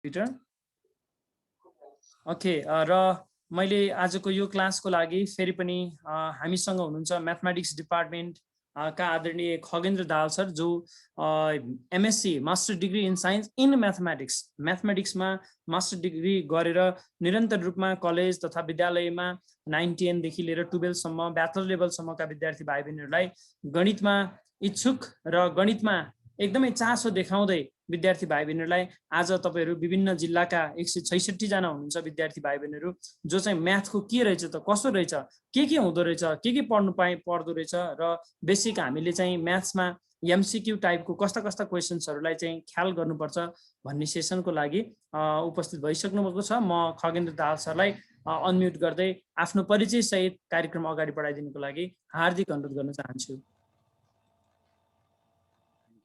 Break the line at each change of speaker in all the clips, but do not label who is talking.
Peter okay र मैले आजको यो क्लासको लागि फेरि पनि हामीसँग हुनुहुन्छ म्याथमेटिक्स डिपार्टमेन्ट का आदरणीय खगेन्द्र दाहाल सर जो MSc master degree in science in म्याथमेटिक्समा मास्टर डिग्री गरेर निरन्तर रूपमा कलेज तथा विद्यालयमा 9, 10 देखि लिएर 12 सम्म ब्याचलर लेभलसम्मका विद्यार्थी भाइ बहिनीहरूलाई गणितमा इच्छुक र गणितमा एकदमै चासो देखाउँदै विद्यार्थी भाइ बहिनीहरूलाई आज तपाईहरू विभिन्न जिल्लाका 166 जना हुनुहुन्छ विद्यार्थी भाइ बहिनीहरू जो चाहिँ म्याथको के रहेछ त कसो रहेछ के हुँदो रहेछ के पर्दो रहेछ र बेसिक हामीले चाहिँ म्याथ्समा एमसीक्यू टाइपको कस्ता कस्ता क्वेसन्सहरूलाई चाहिँ ख्याल गर्नुपर्छ भन्ने सेसनको लागि उपस्थित भइसक्नु भएको छ। म खगेन्द्र दाहाल सरलाई अनम्युट गर्दै आफ्नो परिचय सहित कार्यक्रम अगाडि बढाइदिनुको लागि हार्दिक अनुरोध गर्न चाहन्छु।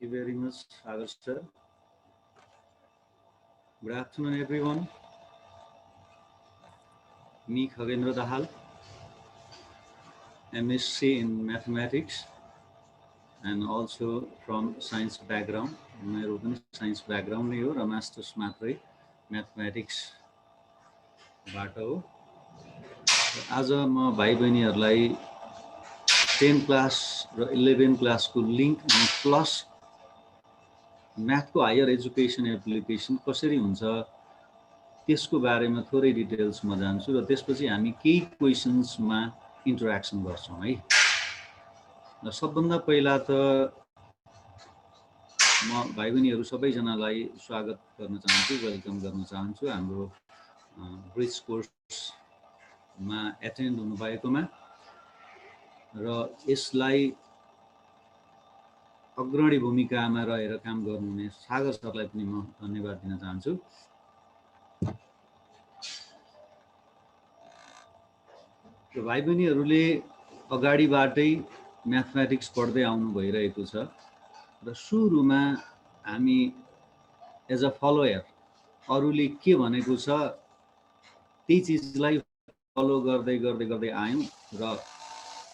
Thank you very much, Sagar sir. Good afternoon, everyone. Me, Khagendra Dahal, MSc in Mathematics, and also from science background. मेरो पनि साइन्स ब्याकग्राउन्ड नै हो र मास्टर्स मात्रै म्याथमेटिक्स बाट हो। आज म भाइ बहिनीहरूलाई 10 क्लास र 11 क्लासको लिङ्क अनि प्लस म्याथको हायर एजुकेसन एप्लिकेसन कसरी हुन्छ त्यसको बारेमा थोरै डिटेल्समा जान्छु र त्यसपछि हामी केही क्वेसन्समा इन्टरेक्सन गर्छौँ है। र सबभन्दा पहिला त म भाइ बहिनीहरू सबैजनालाई स्वागत गर्न चाहन्छु, वेलकम गर्न चाहन्छु हाम्रो ब्रिज कोर्समा एटेन्ड हुनुभएकोमा र यसलाई अग्रणी भूमिकामा रहेर काम गर्नुहुने सागर सरलाई पनि म धन्यवाद दिन चाहन्छु। र भाइ बहिनीहरूले अगाडिबाटै म्याथमेटिक्स पढ्दै आउनु भइरहेको छ र सुरुमा हामी एज अ फलोयर अरूले के भनेको छ त्यही चिजलाई फलो गर्दै गर्दै गर्दै आयौँ र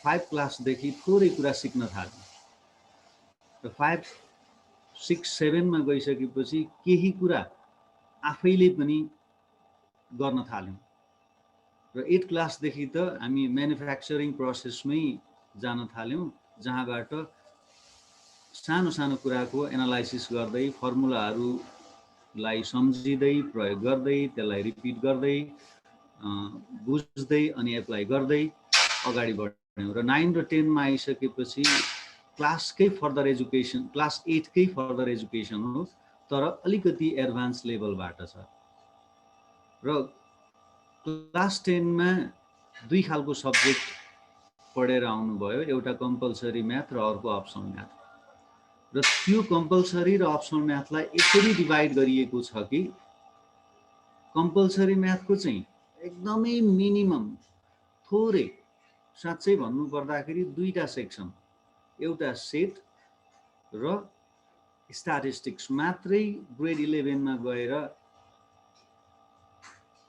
5 क्लासदेखि थोरै कुरा सिक्न थाल्यौँ र 5, 6, 7 मा गइसकेपछि केही कुरा आफैले पनि गर्न थाल्यौँ र 8 क्लासदेखि त हामी म्यानुफ्याक्चरिङ प्रोसेसमै जान थाल्यौँ जहाँबाट सानो सानो कुराको एनालाइसिस गर्दै फर्मुलाहरूलाई सम्झिँदै प्रयोग गर्दै त्यसलाई रिपिट गर्दै बुझ्दै अनि एप्लाई गर्दै अगाडि बढ्यौँ र 9 र 10 मा आइसकेपछि क्लासकै फर्दर एजुकेसन क्लास 8 कै फर्दर एजुकेसन हो तर अलिकति एडभान्स लेभलबाट छ र क्लास 10 मा दुई खालको सब्जेक्ट पढेर आउनुभयो, एउटा कम्पलसरी म्याथ र अर्को अप्सनल म्याथ र त्यो कम्पलसरी र अप्सनल म्याथलाई यसरी डिभाइड गरिएको छ कि कम्पलसरी म्याथको चाहिँ एकदमै मिनिमम थोरै साँच्चै भन्नु पर्दाखेरि दुईटा सेक्सन एउटा सेट र स्ट्याटिस्टिक्स मात्रै ग्रेड 11 मा गएर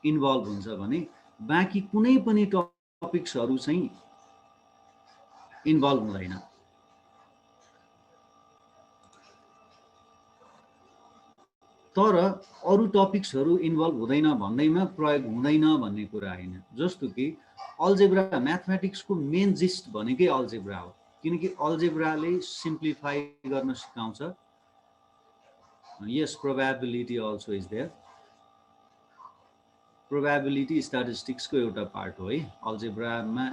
इन्भल्भ हुन्छ भने बाँकी कुनै पनि टपिक्सहरू चाहिँ इन्भल्भ हुँदैन। तर अरू टपिक्सहरू इन्भल्भ हुँदैन भन्दैमा प्रयोग हुँदैन भन्ने कुरा हैन। जस्तो कि अल्जेब्रा म्याथमेटिक्सको मेन जिस्ट भनेकै अल्जेब्रा हो किनकि अल्जेब्राले सिम्प्लिफाई गर्न सिकाउँछ। यस probability also is there. Probability स्ट्याटिस्टिक्सको एउटा पार्ट हो है। अल्जेब्रामा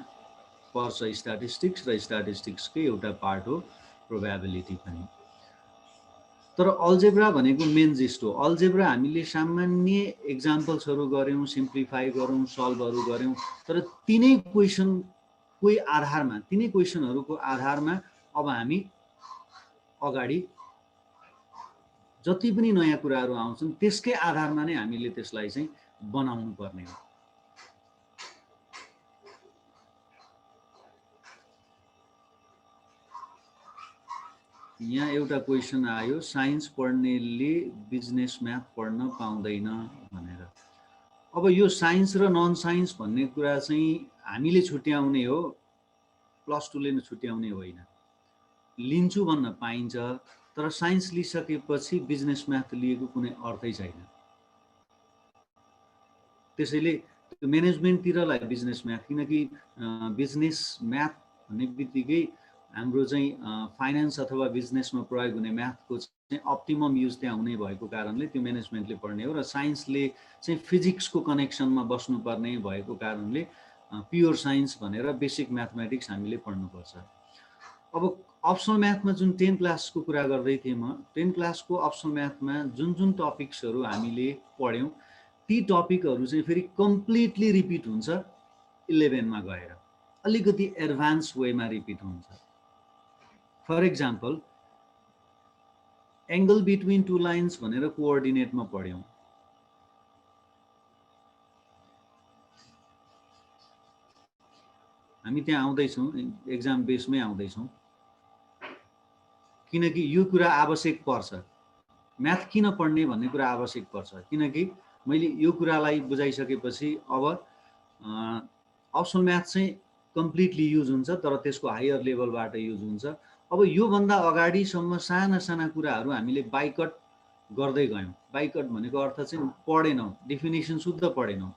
पर्छ स्ट्याटिस्टिक्स र स्ट्याटिस्टिक्सकै एउटा पार्ट हो प्रोबेबिलिटी पनि। तर अल्जेब्रा भनेको मेन जिस्ट हो। अल्जेब्रा हामीले सामान्य एक्जाम्पल्सहरू गर्यौं, सिम्प्लिफाई गरौं, सल्भहरू गर्यौं तर तिनै क्वेसनको आधारमा तिनै क्वेसनहरूको आधारमा अब हामी अगाडि जति पनि नयाँ कुराहरू आउँछन् त्यसकै आधारमा नै हामीले त्यसलाई चाहिँ बनाउनु पर्ने हो। यहाँ एउटा क्वेसन आयो, साइन्स पढ्नेले बिजनेस म्याथ पढ्न पाउँदैन भनेर। अब यो साइन्स र नन साइन्स भन्ने कुरा चाहिँ हामीले छुट्याउने हो, प्लस 2 ले छुट्याउने होइन। लिन्छु भन्न पाइन्छ तर साइन्स लिइसकेपछि बिजनेस म्याथ लिएको कुनै अर्थै छैन। त्यसैले त्यो म्यानेजमेन्टतिरलाई बिजनेस म्याथ, किनकि बिजनेस म्याथ भन्ने बित्तिकै हाम्रो चाहिँ फाइनेन्स अथवा बिजनेसमा प्रयोग हुने म्याथको चाहिँ अप्टिमम युज त्यहाँ हुने भएको कारणले त्यो म्यानेजमेन्टले पढ्ने हो, र साइन्सले चाहिँ फिजिक्सको कनेक्सनमा बस्नुपर्ने भएको कारणले प्योर साइन्स भनेर बेसिक म्याथमेटिक्स हामीले पढ्नुपर्छ। अब अप्सनल म्याथमा जुन 10 क्लासको कुरा गर्दै थिएँ म, 10 क्लासको अप्सनल म्याथमा जुन जुन टपिक्सहरू हामीले पढ्यौँ ती टपिकहरू चाहिँ फेरि कम्प्लिटली रिपिट हुन्छ 11मा गएर, अलिकति एडभान्स वेमा रिपिट हुन्छ। For example angle between two lines भनेर कोअर्डिनेटमा पढ्यौँ। हामी त्यहाँ आउँदैछौँ, एक्जाम बेसमै आउँदैछौँ, किनकि यो कुरा आवश्यक पर्छ। म्याथ किन पढ्ने भन्ने कुरा आवश्यक पर्छ, किनकि मैले यो कुरालाई बुझाइसकेपछि अब अप्सनल म्याथ चाहिँ कम्प्लिटली युज हुन्छ, तर त्यसको हायर लेभलबाट युज हुन्छ। अब योभन्दा अगाडिसम्म साना साना कुराहरू हामीले बाइकट गर्दै गयौँ। बाइकट भनेको अर्थ चाहिँ पढेनौँ, डेफिनेसन शुद्ध पढेनौँ,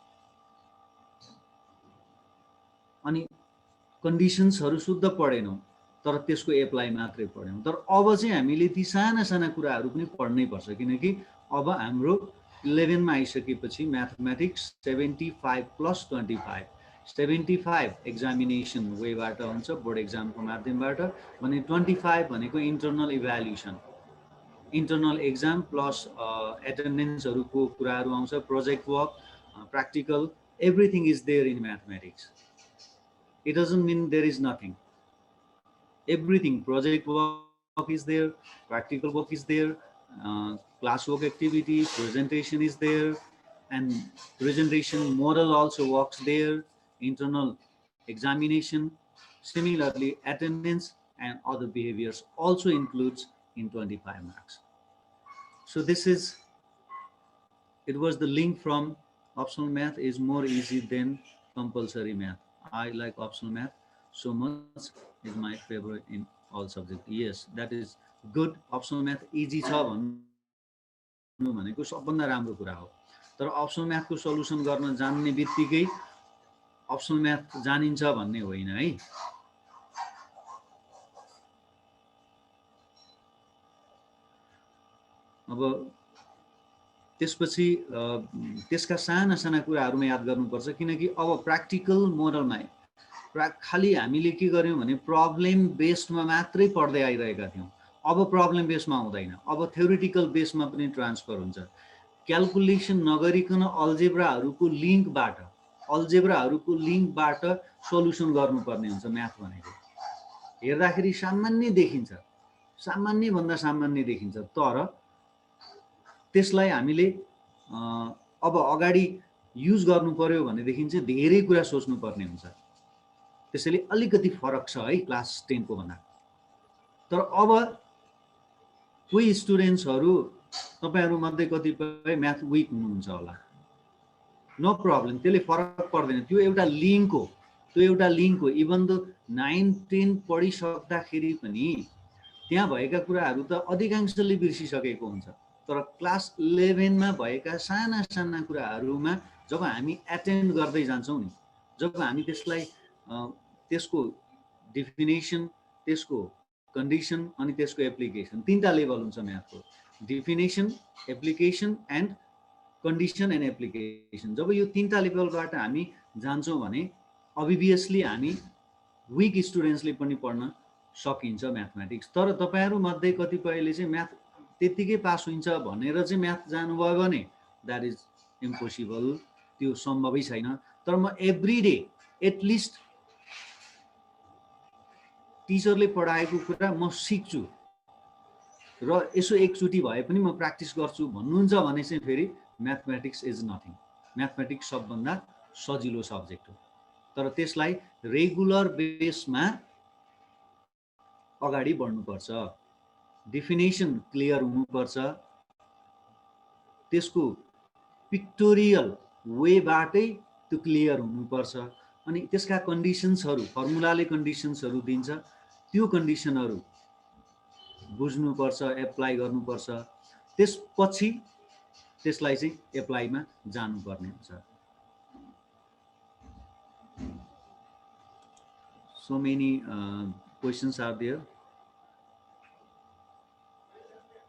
अनि कन्डिसन्सहरू शुद्ध पढेनौँ, तर त्यसको एप्लाई मात्रै पढ्यौँ। तर अब चाहिँ हामीले ती साना साना कुराहरू पनि पढ्नै पर्छ, किनकि अब हाम्रो 11मा आइसकेपछि म्याथमेटिक्स 75 + 25, 75 एक्जामिनेसन वेबाट हुन्छ, बोर्ड एक्जामको माध्यमबाट, भने 25 भनेको internal evaluation, internal exam plus एटेन्डेन्सहरूको कुराहरू आउँछ, project work, practical, everything is there in mathematics. It doesn't mean there is nothing. Everything, project work is there, practical work is there, classwork activity, presentation is there, and presentation model also works there, internal examination, similarly attendance and other behaviors also includes in 25 marks. So this is, it was the link from optional math is more easy than compulsory math. I like optional math so much, is my favorite in all subjects. Yes, that is good. Optional math easy छ भन्नु भनेको सबभन्दा राम्रो कुरा हो, तर optional म्याथको solution गर्न जान्ने बित्तिकै अप्सनल म्याथ जानिन्छ भन्ने होइन है। अब त्यसपछि त्यसका साना साना कुराहरूमा याद गर्नुपर्छ, किनकि अब प्र्याक्टिकल मोडलमा खालि हामीले के गर्यौँ भने प्रब्लम बेस्डमा मात्रै पढ्दै आइरहेका थियौँ। अब प्रब्लम बेसमा आउँदैन, अब थ्योरिटिकल बेसमा पनि ट्रान्सफर हुन्छ। क्यालकुलेसन नगरिकन अल्जेब्राहरूको लिङ्कबाट सल्युसन गर्नुपर्ने हुन्छ म्याथ भनेको। हेर्दाखेरि सामान्य देखिन्छ, सामान्यभन्दा सामान्य देखिन्छ, तर त्यसलाई हामीले अब अगाडि युज गर्नु पर्यो भनेदेखि चाहिँ धेरै कुरा सोच्नु पर्ने हुन्छ। त्यसैले अलिकति फरक छ है क्लास 10 को भन्दा। तर अब कोही स्टुडेन्ट्सहरू तपाईहरु मध्ये कतिपय म्याथ विक हुनुहुन्छ होला, नो प्रब्लम, त्यसले फरक पर्दैन। त्यो एउटा लिङ्क हो, इभन द 9-10 पढिसक्दाखेरि पनि त्यहाँ भएका कुराहरू त अधिकांशले बिर्सिसकेको हुन्छ, तर क्लास 11 मा भएका साना साना कुराहरूमा जब हामी एटेन्ड गर्दै जान्छौँ नि, जब हामी त्यसलाई त्यसको डेफिनेसन, त्यसको कन्डिसन अनि त्यसको एप्लिकेसन, तीनटा लेभल हुन्छ म्याथको, definition, application and condition and application. जब यो तीनटा लेभलबाट हामी जान्छौँ भने अभियसली हामी विक स्टुडेन्ट्सले पनि पढ्न सकिन्छ म्याथमेटिक्स। तर तपाईहरु मध्ये कतिपयले चाहिँ म्याथ त्यतिकै पास हुन्छ भनेर चाहिँ म्याथ जानुभयो भने द्याट इज इम्पोसिबल, त्यो सम्भवै छैन। तर म एभ्री डे एटलिस्ट टिचरले पढाएको कुरा म सिक्छु र यसो एकचोटि भए पनि म प्र्याक्टिस गर्छु भन्नुहुन्छ भने चाहिँ फेरि म्याथमेटिक्स इज नथिङ। म्याथमेटिक्स सबभन्दा सजिलो सब्जेक्ट हो, तर त्यसलाई रेगुलर बेसमा अगाडि बढ्नुपर्छ, डेफिनेसन क्लियर हुनुपर्छ, त्यसको पिक्टोरियल वेबाटै त्यो क्लियर हुनुपर्छ, अनि त्यसका कन्डिसन्सहरू, फर्मुलाले कन्डिसन्सहरू दिन्छ, त्यो कन्डिसनहरू बुझ्नुपर्छ, एप्लाई गर्नुपर्छ, त्यसपछि त्यसलाई चाहिँ एप्लाईमा जानुपर्ने हुन्छ। so many questions are there.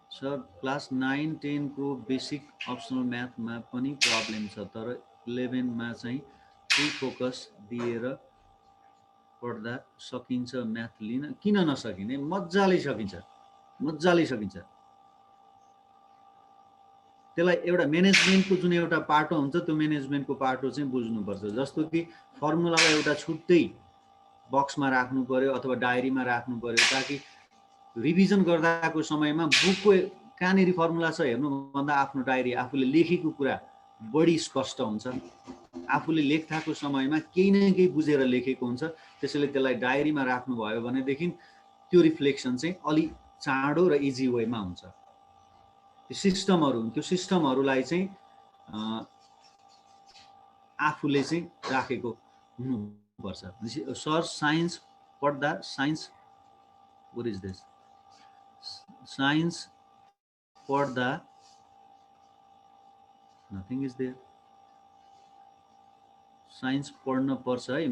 Sir, class 9-10 को basic optional math मा पनि problem छ, तर 11 मा चाहिँ फुल फोकस दिएर पढ्दा सकिन्छ म्याथ लिन? किन नसकिने? मजाले सकिन्छ, मजाले सकिन्छ। त्यसलाई एउटा म्यानेजमेन्टको जुन एउटा पाटो हुन्छ, त्यो म्यानेजमेन्टको पाटो चाहिँ बुझ्नुपर्छ। जस्तो कि फर्मुलालाई एउटा छुट्टै बक्समा राख्नु पर्यो अथवा डायरीमा राख्नु पर्यो, ताकि रिभिजन गर्दाको समयमा बुकको कहाँनिर फर्मुला छ हेर्नु भन्दा आफ्नो डायरी, आफूले लेखेको कुरा बढी स्पष्ट हुन्छ। आफूले लेख्दाको समयमा केही न केही बुझेर लेखेको हुन्छ, त्यसैले त्यसलाई डायरीमा राख्नुभयो भनेदेखि त्यो रिफ्लेक्सन चाहिँ अलि चाँडो र इजी वेमा हुन्छ। त्यो सिस्टमहरूलाई चाहिँ आफूले चाहिँ राखेको हुनुपर्छ। सर, साइन्स पढ्दा what is this? Science पढ्दा nothing is there. साइन्स पढ्न पर्छ है।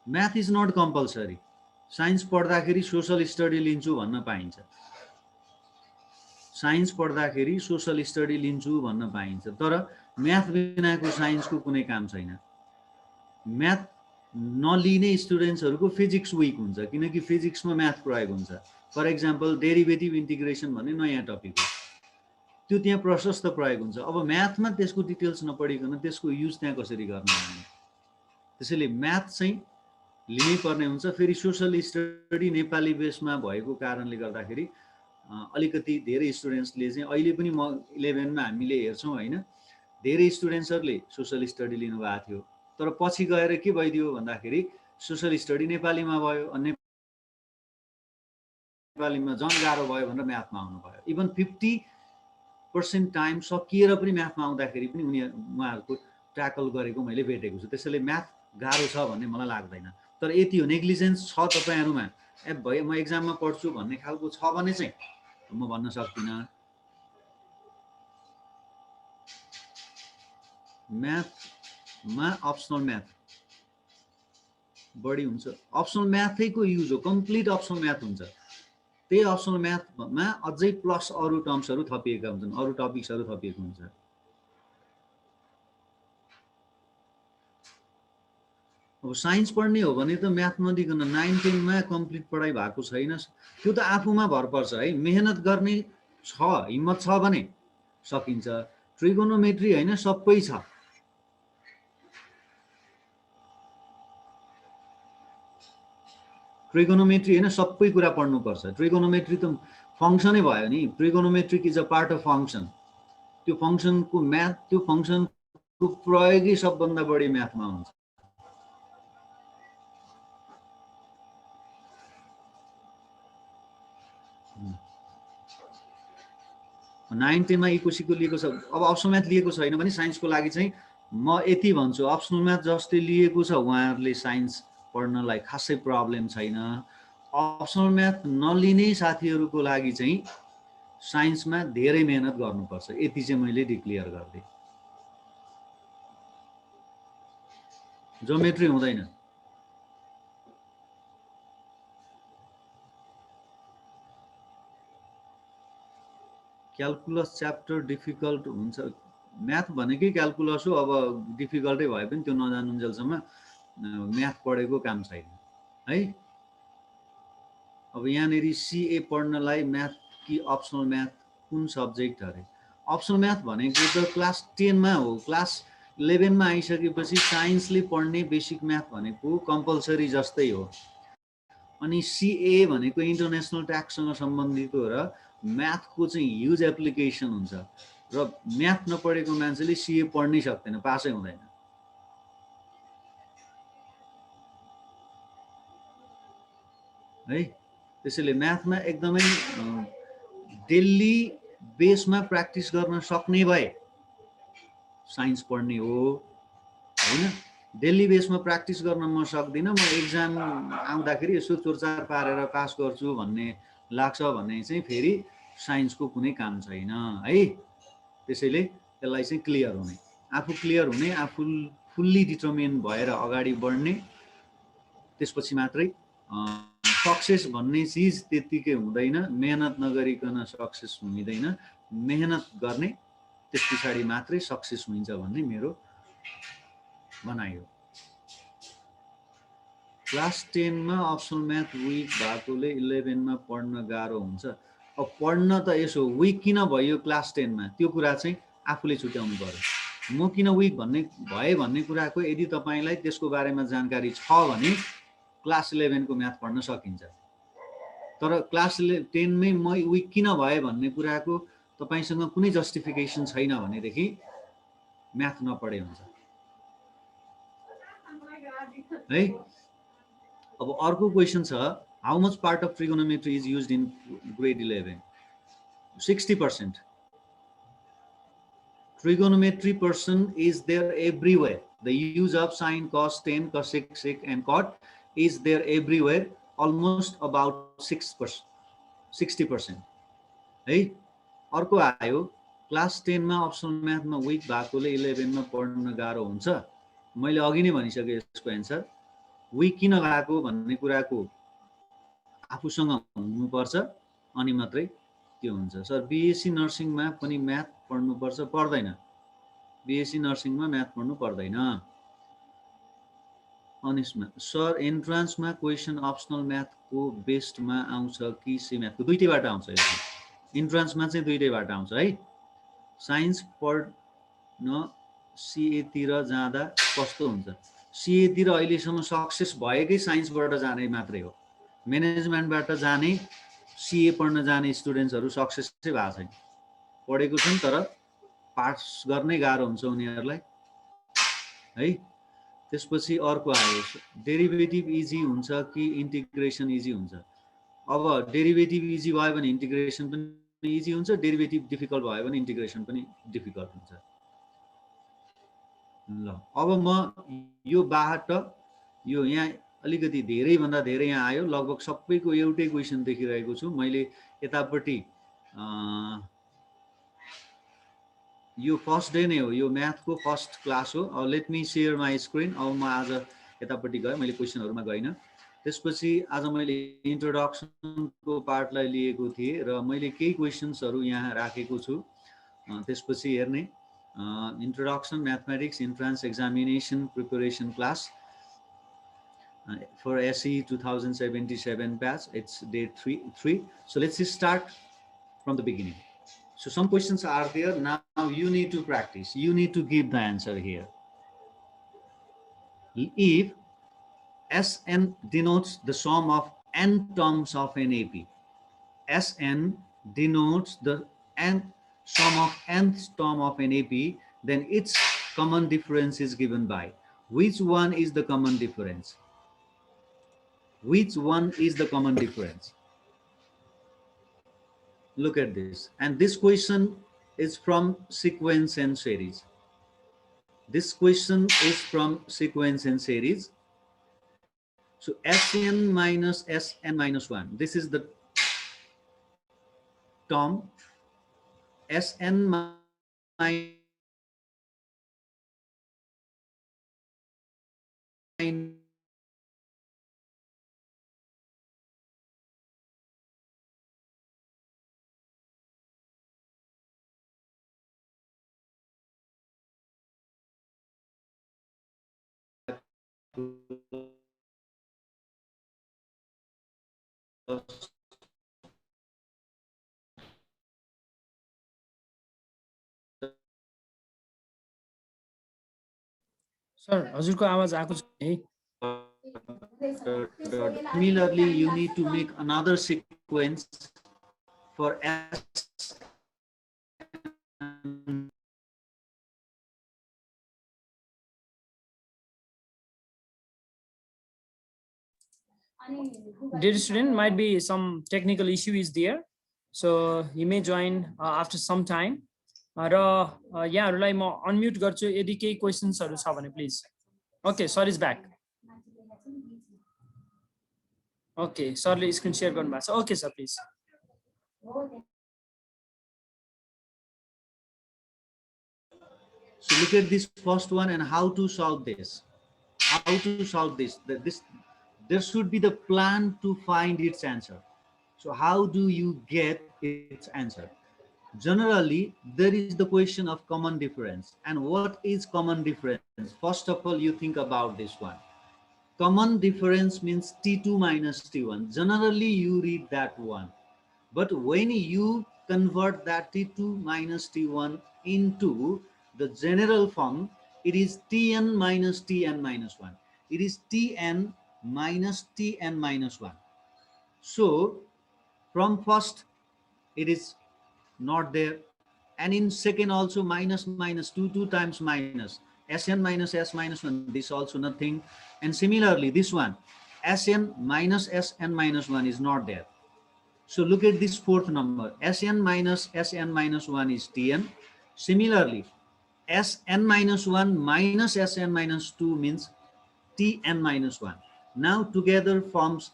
Math is not compulsory. Science पढ्दाखेरि सोशल स्टडी लिन्छु भन्न पाइन्छ, साइन्स पढ्दाखेरि सोशल स्टडी लिन्छु भन्न पाइन्छ, तर म्याथ बिनाको साइन्सको कुनै काम छैन। म्याथ नलिने स्टुडेन्ट्सहरूको फिजिक्स विक हुन्छ, किनकि फिजिक्समा म्याथ प्रयोग हुन्छ। फर एक्जाम्पल डेरिभेटिभ इन्टिग्रेसन भन्ने नयाँ टपिक हो, त्यो त्यहाँ प्रशस्त प्रयोग हुन्छ। अब म्याथमा त्यसको डिटेल्स नपढिकन त्यसको युज त्यहाँ कसरी गर्न भन्ने, त्यसैले म्याथ चाहिँ लिनै पर्ने हुन्छ। फेरि सोशल स्टडी नेपाली बेसमा भएको कारणले गर्दाखेरि अलिकति धेरै स्टुडेन्ट्सले चाहिँ अहिले पनि म 11 मा हामीले हेर्छौँ होइन, धेरै स्टुडेन्ट्सहरूले सोशल स्टडी लिनुभएको थियो, तर पछि गएर के भइदियो भन्दाखेरि सोशल स्टडी नेपालीमा भयो, नेपालीमा झन् गाह्रो भयो भनेर म्याथमा आउनुभयो। इभन 50% टाइम सकिएर पनि म्याथमा आउँदाखेरि पनि उहाँहरूको ट्याकल गरेको मैले भेटेको छु। त्यसैले म्याथ गाह्रो छ भन्ने मलाई लाग्दैन, तर यति हो नेग्लिजेन्स छ तपाईँहरूमा, भाइ म एक्जाममा पढ्छु भन्ने खालको छ भने चाहिँ म भन्न सक्दिनँ। म्याथमा अप्सनल म्याथ बढी हुन्छ। अप्सनल म्याथैको युज हो, कम्प्लिट अप्सनल म्याथ हुन्छ। त्यही अप्सनल म्याथमा अझै प्लस अरू टर्म्सहरू थपिएका हुन्छन्, अरू टपिक्सहरू थपिएको हुन्छ। अब साइन्स पढ्ने हो भने त म्याथ नदिकन 9-10 मा कम्प्लिट पढाइ भएको छैन, त्यो त आफूमा भर पर्छ है। मेहनत गर्ने छ, हिम्मत छ भने सकिन्छ। ट्रिगोनोमेट्री होइन सबै छ, ट्रिगोनोमेट्री होइन सबै कुरा पढ्नुपर्छ। ट्रिगोनोमेट्री त फङ्सनै भयो नि, trigonometric is a part of function. त्यो फङ्सनको म्याथ, त्यो फङ्सनको प्रयोगै सबभन्दा बढी म्याथमा हुन्छ। नाइन टेनमा इकोसिको लिएको छ, अब अप्सनल म्याथ लिएको छैन भने साइन्सको लागि चाहिँ म यति भन्छु, अप्सनल म्याथ जसले लिएको छ उहाँहरूले साइन्स पढ्नलाई खासै प्रब्लम छैन। अप्सनल म्याथ नलिने साथीहरूको लागि चाहिँ साइन्समा धेरै मेहनत गर्नुपर्छ, यति चाहिँ मैले डिक्लियर गर्दिएँ। ज्योमेट्री हुँदैन, क्यालकुलस च्याप्टर डिफिकल्ट हुन्छ। म्याथ भनेकै क्यालकुलस हो, अब डिफिकल्टै भए पनि त्यो नजानुन्जेलसम्म म्याथ पढेको काम छैन है। अब यहाँनिर सिए पढ्नलाई म्याथ कि अप्सनल म्याथ कुन सब्जेक्ट अरे? अप्सनल म्याथ भनेको त क्लास 10 मा हो, क्लास 11 मा आइसकेपछि साइन्सले पढ्ने बेसिक म्याथ भनेको कम्पलसरी जस्तै हो। अनि सिए भनेको इन्टरनेसनल ट्याक्ससँग सम्बन्धित हो र म्याथको चाहिँ ह्युज एप्लिकेसन हुन्छ, र म्याथ नपढेको मान्छेले सिए पढ्नै सक्दैन, पासै हुँदैन है। त्यसैले म्याथमा एकदमै डेली बेसमा प्र्याक्टिस गर्न सक्ने भए साइन्स पढ्ने हो होइन। डेली बेसमा प्र्याक्टिस गर्न म सक्दिनँ, म एक्जाम आउँदाखेरि यसो चोरचार पारेर पास गर्छु भन्ने लाग्छ भने चाहिँ फेरि साइन्सको कुनै काम छैन है। त्यसैले त्यसलाई चाहिँ क्लियर हुने, आफू क्लियर हुने, आफू फुल्ली डिटर्मिन भएर अगाडि बढ्ने, त्यसपछि मात्रै सक्सेस भन्ने चिज त्यतिकै हुँदैन, मेहनत नगरिकन सक्सेस हुँदैन, मेहनत गर्ने त्यस पछाडि मात्रै सक्सेस हुन्छ भन्ने मेरो भनाइ हो। क्लास 10 मा अप्सनल म्याथ विक भएकोले 11 मा पढ्न गाह्रो हुन्छ। अब पढ्न त यसो विक किन भयो क्लास 10 मा त्यो कुरा चाहिँ आफूले छुट्याउनु पर्यो। म किन विक भन्ने कुराको यदि तपाईलाई त्यसको बारेमा जानकारी छ भने क्लास 11 को म्याथ पढ्न सकिन्छ। तर क्लास 10 मै म विक किन भए भन्ने कुराको तपाईसँग कुनै जस्टिफिकेसन छैन भनेदेखि म्याथ नपढे हुन्छ है। अब अर्को क्वेशन छ, how much part of trigonometry is used in grade 11? 60%. Trigonometry person is there everywhere. The use of sine, cos, tan, cosec, sec and cot is there everywhere, almost about 60%. है। अर्को आयो, class 10 मा optional म्याथमा week भएकोले 11 मा पढ्न गाह्रो हुन्छ। मैले अघि नै भनिसके यसको एन्सर विक किन भएको भन्ने कुराको आफूसँग हुनुपर्छ अनि मात्रै त्यो हुन्छ। सर बीएससी नर्सिङमा पनि म्याथ पढ्नुपर्छ? पर्दैन, बीएससी नर्सिङमा म्याथ पढ्नु पर्दैन। अनिसमा सर एन्ट्रान्समा क्वेसन अप्सनल म्याथको बेस्टमा आउँछ कि सी म्याथको? दुईटैबाट आउँछ। इन्ट्रान्समा चाहिँ दुईटैबाट आउँछ है। साइन्स पढ्न सीए तिर जाँदा कस्तो हुन्छ? सीए तिर अहिलेसम्म सक्सेस भएकै साइन्सबाट जाने मात्रै हो। म्यानेजमेन्टबाट जाने सीए पढ्न जाने स्टुडेन्ट्सहरू सक्सेसै भएको छैन। पढेको छन् तर पास गर्नै गाह्रो हुन्छ उनीहरूलाई है। त्यसपछि अर्को आयो, डेरिभेटिभ इजी हुन्छ कि इन्टिग्रेसन इजी हुन्छ? अब डेरिभेटिभ इजी भयो भने इन्टिग्रेसन पनि इजी हुन्छ, डेरिभेटिभ डिफिकल्ट भयो भने इन्टिग्रेसन पनि डिफिकल्ट हुन्छ। ल अब म यो बाट यो यहाँ अलिकति धेरै भन्दा धेरै यहाँ आयो, लगभग सबैको एउटै क्वेसन देखिरहेको छु मैले। यतापट्टि यो फर्स्ट डे नै हो, यो म्याथको फर्स्ट क्लास हो। अब let me share my screen. अब म आज यतापट्टि गएँ, मैले क्वेसनहरूमा गइनँ। त्यसपछि आज मैले इन्ट्रोडक्सनको पार्टलाई लिएको थिएँ र मैले केही क्वेसन्सहरू यहाँ राखेको छु। त्यसपछि हेर्ने introduction mathematics entrance examination preparation class for SE 2077 batch. It's day 3. So let's just start from the beginning. So some questions are there. Now you need to practice. You need to give the answer here. If Sn denotes the sum of n terms of an AP, Sn denotes the sum of nth term of an AP, then its common difference is given by. Which one is the common difference? Which one is the common difference? Look at this. And this question is from sequence and series. This question is from sequence and series. So Sn minus Sn minus 1. This is the term. Sn minus
sir हजुरको आवाज आएको छैन है।
Similarly, you need to make another sequence for S.
Dear student, might be some technical issue is there, so you may join after some time. र यहाँहरूलाई म unmute गर्छु यदि केही क्वेसन्सहरू छ भने please. Okay, sir is back. Okay, सरले स्क्रिन शेयर गर्नु भएको छ। Okay sir please.
So look at this first one and how to solve this. How to solve this? there should be the plan to find its answer. So how do you get its answer? Generally, there is the question of common difference. And what is common difference? First of all, you think about this one. Common difference means T2 minus T1. Generally, you read that one. But when you convert that T2 minus T1 into the general form, it is Tn minus Tn minus 1. It is Tn minus Tn minus 1. So from first, it is not there. And in second also minus minus 2 times minus. Sn minus S minus 1, this also nothing. And similarly, this one, Sn minus Sn minus 1 is not there. So look at this fourth number, Sn minus Sn minus 1 is Tn. Similarly, Sn minus 1 minus Sn minus 2 means Tn minus 1. Now together forms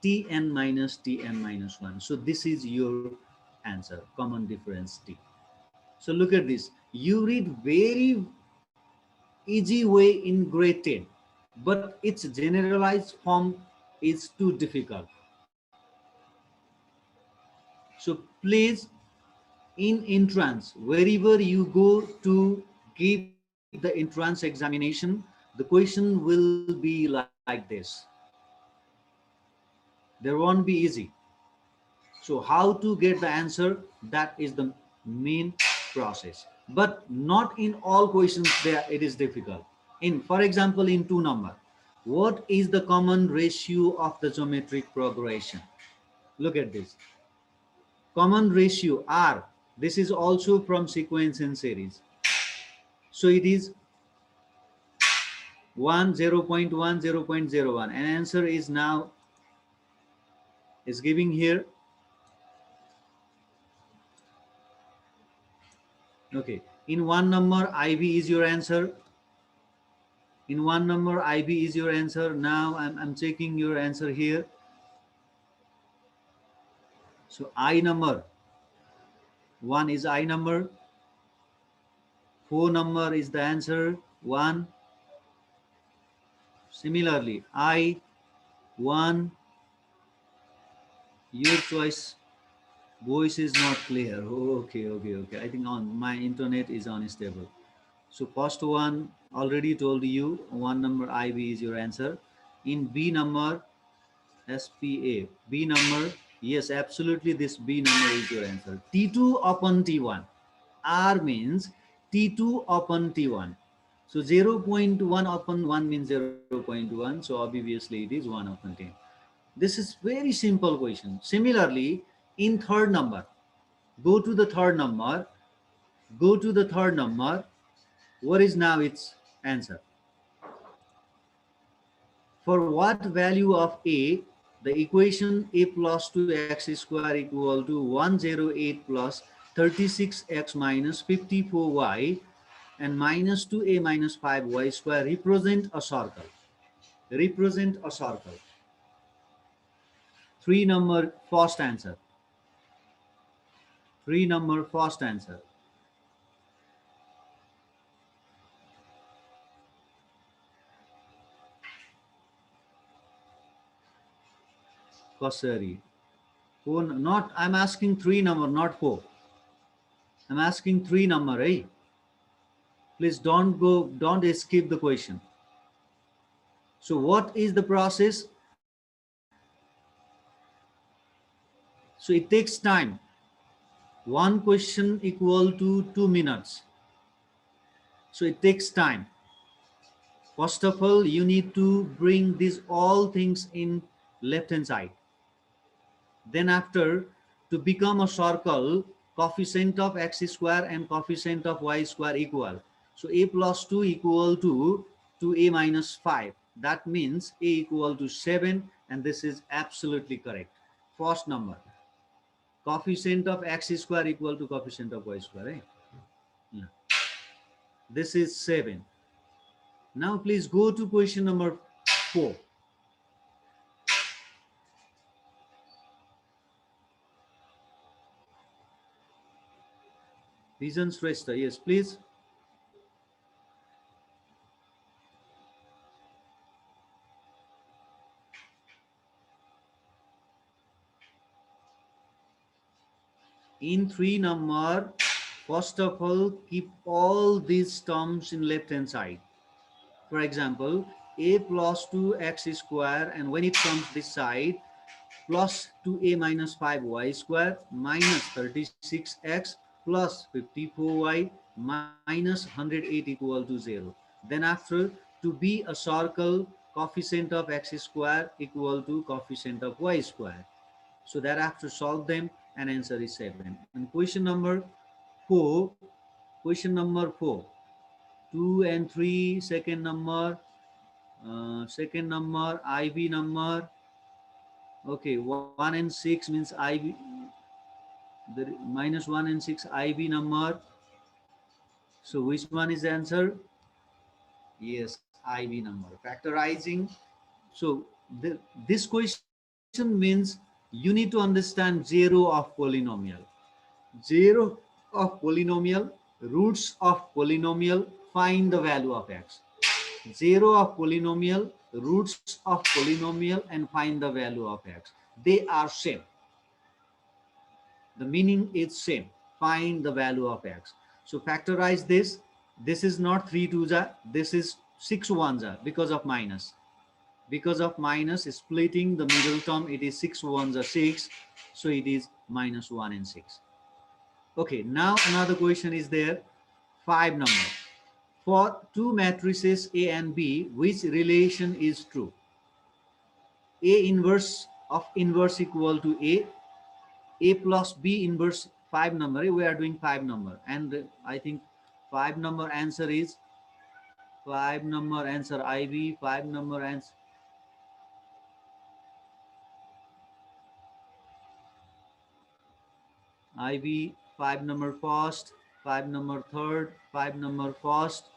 Tn minus Tn minus 1. So this is your answer, common difference T. So look at this. You read very easy way in grade 10, but its generalized form is too difficult. So please, in entrance, wherever you go to give the entrance examination, the question will be like this. There won't be easy. So how to get the answer, that is the main process. But not in all questions there it is difficult. In, for example, in 2 number, what is the common ratio of the geometric progression? Look at this. Common ratio R. This is also from sequence and series. So it is 1, 0.1, 0.01. And answer is now is giving here. Okay, in 1 number IB is your answer. In 1 number IB is your answer. Now I'm checking your answer here. So I number 1 is I number. 4 number is the answer 1. Similarly, I 1. Your choice. Voice is not clear. Okay. I think on my internet is unstable. So first one already told you 1 number IB is your answer. In B number SPA, B number, yes, absolutely this B number is your answer. T2 upon T1. R means T2 upon T1. So 0.1 upon 1 means 0.1. So obviously it is 1 upon 10. This is very simple question. Similarly, in third number, go to the third number. What is now its answer? For what value of A, the equation A plus 2x square equal to 108 plus 36x minus 54y and minus 2a minus 5y square represent a circle. Represent a circle. 3 number first answer. 3 number first answer. Kosari. Not, I'm asking 3 number, not 4. I'm asking 3 number, eh? Please don't escape the question. So what is the process? So it takes time. One question equal to 2 minutes. So it takes time. First of all, you need to bring these all things in left hand side. Then after, to become a circle, coefficient of x square and coefficient of y square equal. So a plus 2 equal to 2a minus 5. That means a equal to 7, and this is absolutely correct. First number. Coefficient of x square equal to coefficient of y square. Eh? Yeah. This is 7. Now please go to question number 4. Vision Shrestha, yes, please. In 3 number, first of all, keep all these terms in left hand side. For example, a plus 2x square, and when it comes this side, plus 2a minus 5y square minus 36x plus 54y minus 108 equal to 0. Then after, to be a circle, coefficient of x square equal to coefficient of y square. So thereafter solve them and answer is 7. And question number 4, 2 and 3, second number, IB number. Okay, 1 and 6 means IB, the minus 1 and 6 IB number. So which one is the answer? Yes, IB number. Factorizing. So this question means you need to understand zero of polynomial. Zero of polynomial, roots of polynomial, find the value of x. Zero of polynomial, roots of polynomial, and find the value of x. They are same. The meaning is same. Find the value of x. So factorize this. This is not 3 2s, this is 6 1s because of minus. Because of minus splitting the middle term, it is 6 1s 6. So it is minus 1 and 6. Okay, now another question is there. 5 number. For two matrices A and B, which relation is true? A inverse of inverse equal to A plus B inverse 5 number. We are doing 5 number, and I think 5 number answer is 5 number answer IB, 5 number answer IB, 5 number first, 5 number third, 5 number first.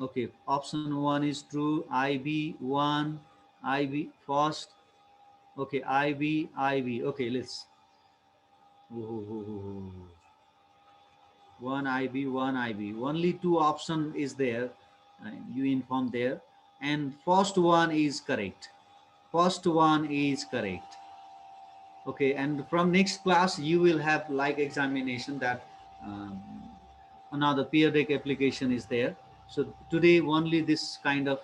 Okay, option 1 is true. IB 1, IB first. Okay, IB, IB. Okay, let's. One IB, one IB. Only two option is there. You inform there, and first one is correct. First one is correct. Okay, and from next class you will have like examination that um, another periodic application is there. So today only this kind of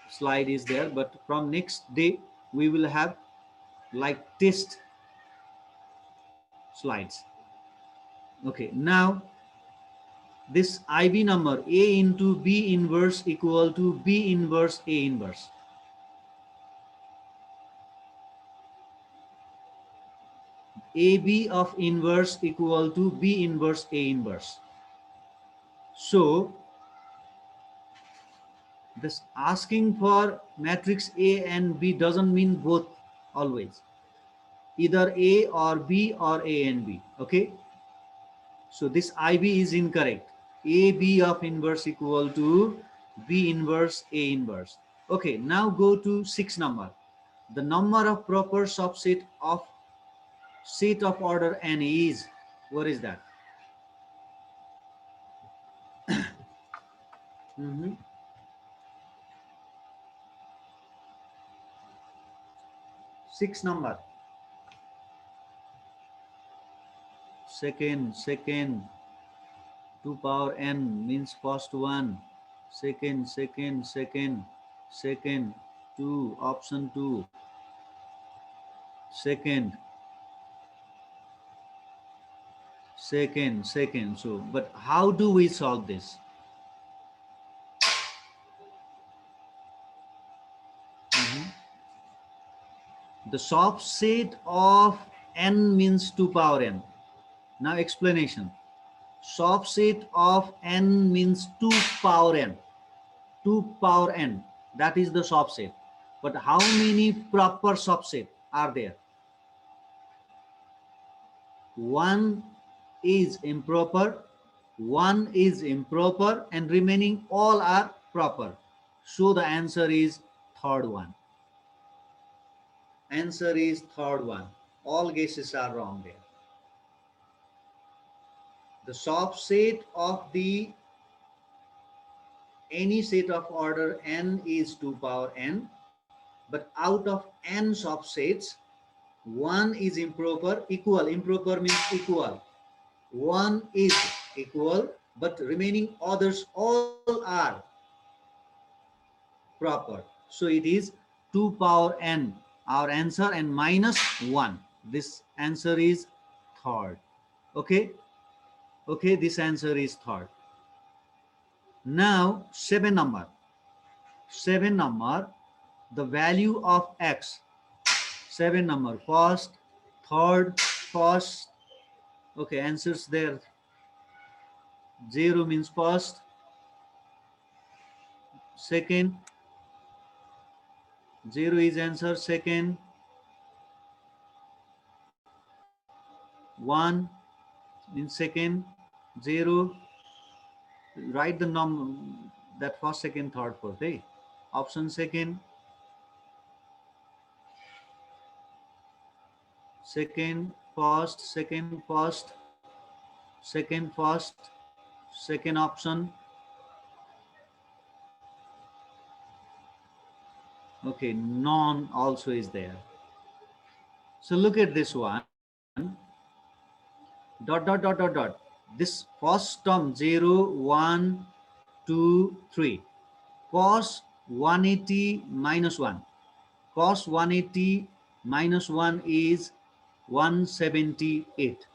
slide is there, but from next day we will have like test slides. Okay, now this IB number A into B inverse equal to B inverse A inverse. AB of inverse equal to B inverse A inverse. So this asking for matrix A and B doesn't mean both always. Either A or B or A and B. Okay. So this IB is incorrect. AB of inverse equal to B inverse A inverse. Okay, now go to 6 number. The number of proper subset of set of order n is, what is that? 6 number. Second, 2 power n means first one. Second, 2, option 2. Second. So, but how do we solve this? The subset of n means 2 power n. Now explanation. Subset of n means 2 power n. 2 power n. That is the subset. But how many proper subset are there? One is improper, one is improper, and remaining all are proper. So the answer is third one. Answer is third one. All guesses are wrong there. The subset of the any set of order n is 2 power n, but out of n subsets, 1 is improper. Equal, improper means equal. 1 is equal, but remaining others all are proper. So it is 2 power n, our answer, and minus 1. This answer is third. Okay? Okay, this answer is third. Now, 7 number. 7 number, the value of x. 7 number, first, third, first. Okay, answers there. 0 means first, second. 0 is answer, second. 1 in second, 0. Write the number, that first, second, third, fourth. Hey, option second, second, first, second, first, second, first, second option. Okay, none also is there. So look at this one. Dot, dot, dot, dot, dot. This first term 0, 1, 2, 3. Cos 180 minus 1. Cos 180 minus 1 is 178.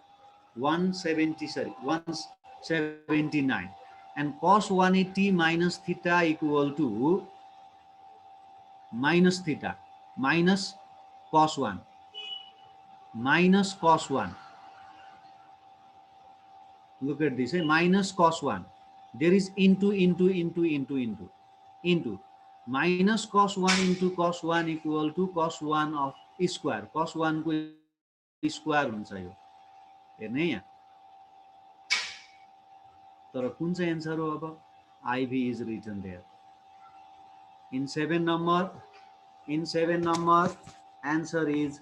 170, sorry, 179. And cos 180 minus theta equal to minus theta, minus cos 1, minus cos 1. Look at this, minus cos 1. There is into. Minus cos 1 into cos 1 equal to cos 1 of square. Cos 1 को square हुन्छ यो, हेर्ने यहाँ। तर कुन चाहिँ answer हो अब? IV is written there. In 7 number, answer is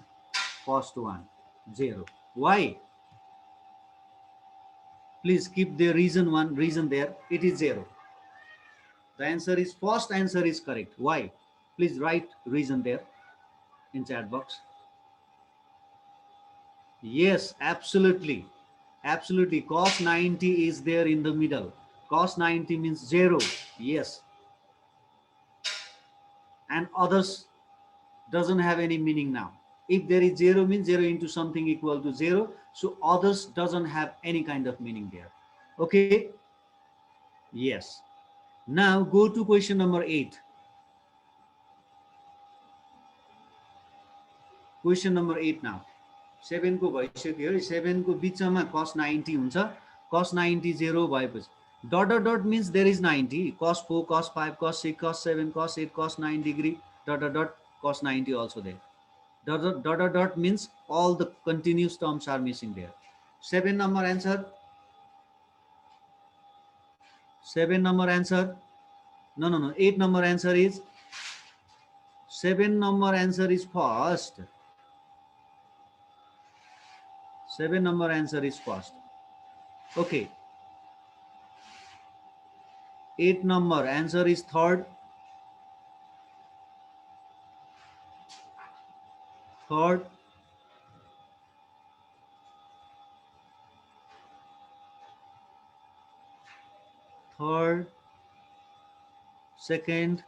first one, 0. Why? Please keep the reason there. It is 0. The answer is, first answer is correct. Why? Please write reason there in chat box. Yes, absolutely. Absolutely. Cos 90 is there in the middle. Cos 90 means 0. Yes. And others doesn't have any meaning now. If there is 0 means 0 into something equal to 0. So others doesn't have any kind of meaning there. Okay. Yes. Now go to question number 8. Question number 8 now. 7 को भइसक्यो, 7 को बिचमा cos 90 हुन्छ, cos 90 0 भएपछि dot dot dot means there is 90, cos 4, cos 5, cos 6, cos 7, cos 8, cos 9 degree, dot dot dot, cos 90 also there. Dot dot dot dot, dot means all the continuous terms are missing there. 7 number answer. 7 number answer. No. 8 number answer is. 7 number answer is first. 7 number answer is first. Okay. 8 number answer is third. Third. Third. Second.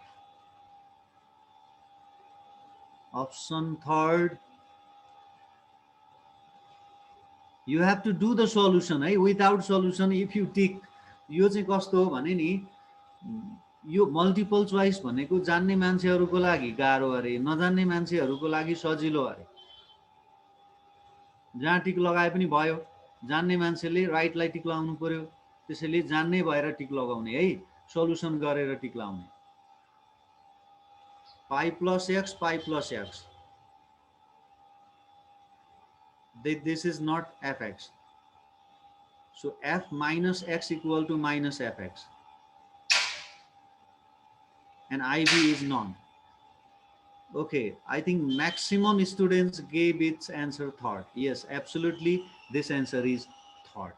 Option third. You have to do the solution. Without solution, if you tick, यो चाहिँ कस्तो हो भने नि, यो multiple choice भनेको जान्ने मान्छेहरूको लागि गाह्रो अरे, नजान्ने मान्छेहरूको लागि सजिलो अरे। जहाँ टिक लगाए पनि भयो, जान्ने मान्छेले राइटलाई टिक लगाउनु पर्यो, त्यसैले जान्ने भएर टिक लगाउने है, सल्युसन गरेर टिक लगाउने। Pi plus x, this is not fx. So f minus x equal to minus fx. And IV is none. Okay, I think maximum students gave its answer third. Yes, absolutely, this answer is third.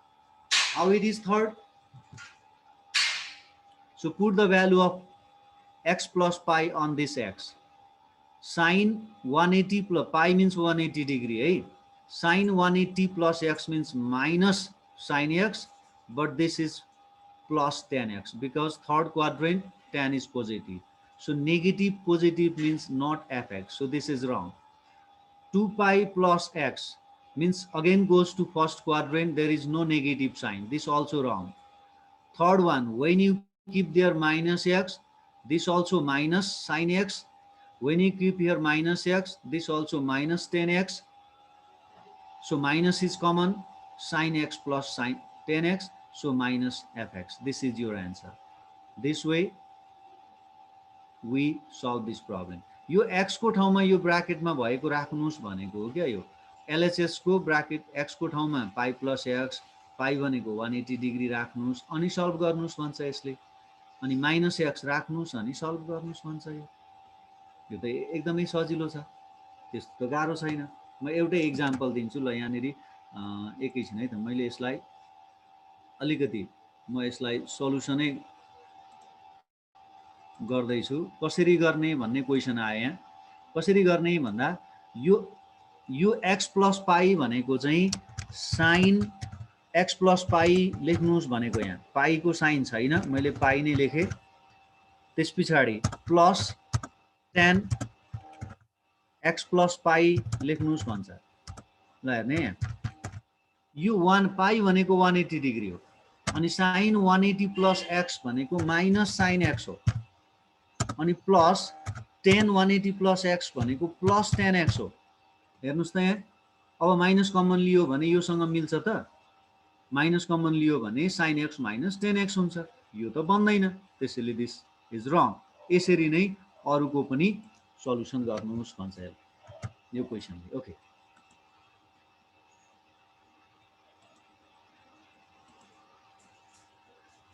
How it is third? So put the value of x plus pi on this x. Sine 180 plus pi means 180 degree, eh? Sine 180 plus x means minus sine x, but this is plus tan x because third quadrant tan is positive. So negative positive means not fx. So this is wrong. 2 pi plus x means again goes to first quadrant. There is no negative sign. This also wrong. Third one, when you keep there minus x, this also minus sine x. When you keep here minus x, this also minus 10x. So minus is common, sine x plus sine 10x, so minus fx. This is your answer. This way we solve this problem. यो x को ठाउँमा यो ब्राकेटमा भएको राख्नुस् भनेको हो क्या यो LHS को ब्राकेट x को ठाउँमा पाई प्लस x, पाई भनेको 180 डिग्री राख्नुस् अनि सल्भ गर्नुस् भन्छ यसले, अनि माइनस x राख्नुस् अनि सल्भ गर्नुस् भन्छ यो त एकदमै सजिलो छ, त्यस्तो गाह्रो छैन। म एउटै एक्जाम्पल दिन्छु ल यहाँनिर एकैछिन है त, मैले यसलाई अलिकति म यसलाई सल्युसनै गर्दैछु। कसरी गर्ने भन्ने क्वेसन आयो यहाँ। कसरी गर्ने भन्दा यो x प्लस पाई भनेको चाहिँ साइन x प्लस पाई लेख्नुहोस् भनेको, यहाँ पाईको साइन छैन, मैले पाई नै लेखेँ। त्यस पछाडि plus tan x plus pi लेख्नुहोस् भन्छ। ल हेर्ने यहाँ यो 1 पाई भनेको 180 डिग्री हो, अनि साइन 180 प्लस x भनेको माइनस साइन x हो, अनि प्लस tan 180 प्लस x भनेको प्लस tan x हो। हेर्नुस् त यहाँ अब माइनस कमन लियो भने योसँग मिल्छ त, माइनस कमन लियो भने sine x minus tan x हुन्छ, यो त बन्दैन, त्यसैले दिस इज रङ। यसरी नै अरूको पनि सल्युसन गर्नुहोस् भन्छ यो क्वेसनले। Okay,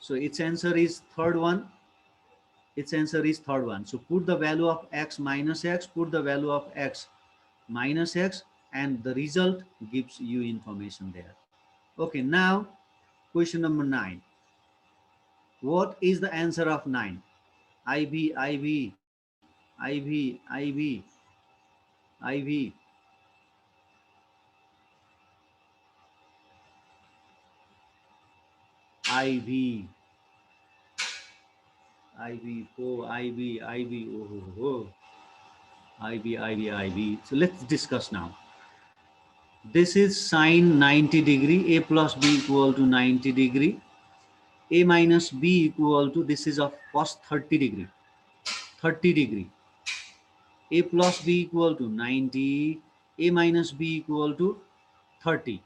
so its answer is third one. Its answer is third one. So put the value of x minus x, put the value of x minus x, and the result gives you information there. Okay, now question number 9. What is the answer of 9? IV, IV, IV, IV, IV. IV, IV, oh, IV, IV, oh, IV, IV, IV. So let's discuss now. This is sine 90 degree, a plus b equal to 90 degree, a minus b equal to, this is of cos 30 degree, 30 degree, a plus b equal to 90, a minus b equal to 30,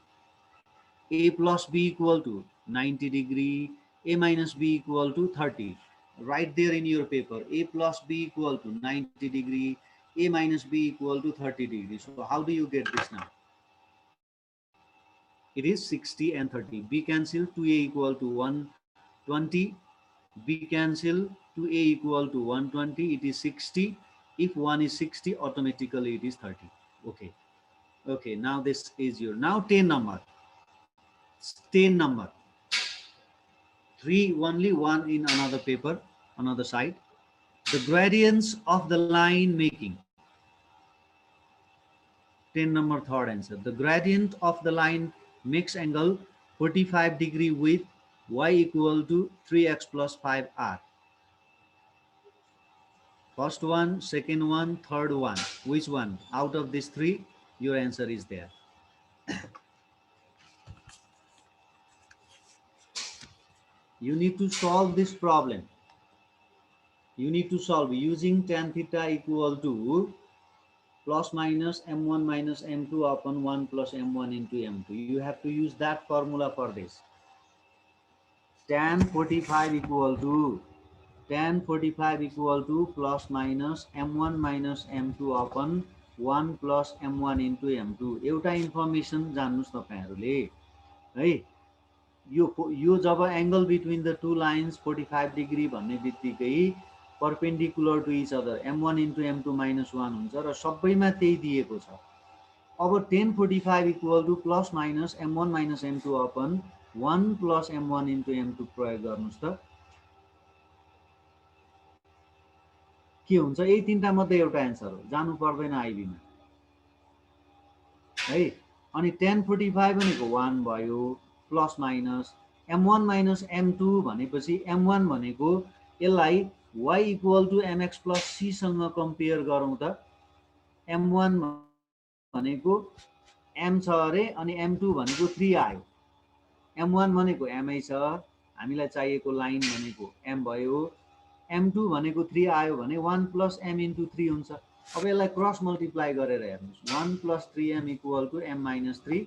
a plus b equal to 90 degree, a minus b equal to 30. Right there in your paper, a plus b equal to 90 degree, a minus b equal to 30 degree. So how do you get this now? It is 60 and 30. B cancel, 2a equal to 120. B cancel, 2a equal to 120. It is 60. If 1 is 60, automatically it is 30. Okay. Okay, now this is your, now 10 number. 10 number. 3, only 1 in another paper, another side. The gradients of the line making. 10 number third answer. The gradient of the line makes angle 45 degree with y equal to 3x plus 5r. First one, second one, third one. Which one? Out of these three, your answer is there. You need to solve this problem. You need to solve using tan theta equal to plus minus m1 minus m2 upon 1 plus m1 into m2. You have to use that formula for this. Tan 45 equal to plus minus m1 minus m2 upon 1 plus m1 into m2. एउटा information जान्नुस् तपाईहरुले है, यो जब angle between the two lines 45 degree भन्ने बित्तिकै perpendicular to each other m1 into m2 minus 1 हुन्छ र सबैमा त्यही दिएको छ। अब tan 45 equal to plus minus m1 minus m2 upon 1 plus m1 into m2 प्रयोग गर्नुस् त। के हुन्छ, यही तीनटा मध्ये एउटा एन्सर हो, जानु पर्दैन आइबीमा है। अनि tan 45 भनेको 1 भयो, plus minus m1 minus m2 भनेपछि m1 भनेको यसलाई y equal to mx plus c सँग कम्पेयर गरौँ त। m1 भनेको m छ अरे, अनि m2 भनेको 3 आयो। m1 भनेको m छ, हामीलाई चाहिएको लाइन भनेको m भयो, m2 भनेको 3 आयो भने 1 प्लस m इन्टु 3 हुन्छ। अब यसलाई क्रस मल्टिप्लाई गरेर हेर्नुहोस्, 1 plus 3m equal to m minus 3,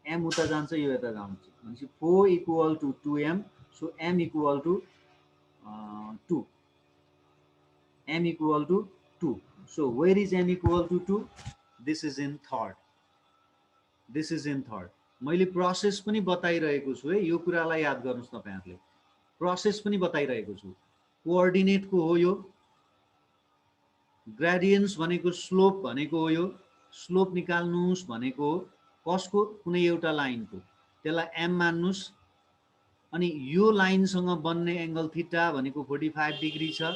m उता जान्छ यो यता जान्छ भनेपछि 4 equal to 2m, so m equal to 2, m equal to 2। So where is m equal to 2? This is in third, this is in third. मैले process पनि बताइरहेको छु है, यो कुरालाई याद गर्नुहोस् तपाईहरुले, प्रोसेस पनि बताइरहेको छु। कोअर्डिनेटको हो यो, ग्रेडियन्स भनेको स्लोप भनेको हो यो, स्लोप निकाल्नुस् भनेको कसको, कुनै एउटा लाइनको, त्यसलाई m मान्नुस्। अनि यो लाइनसँग बन्ने एंगल थीटा भनेको 45 डिग्री छ,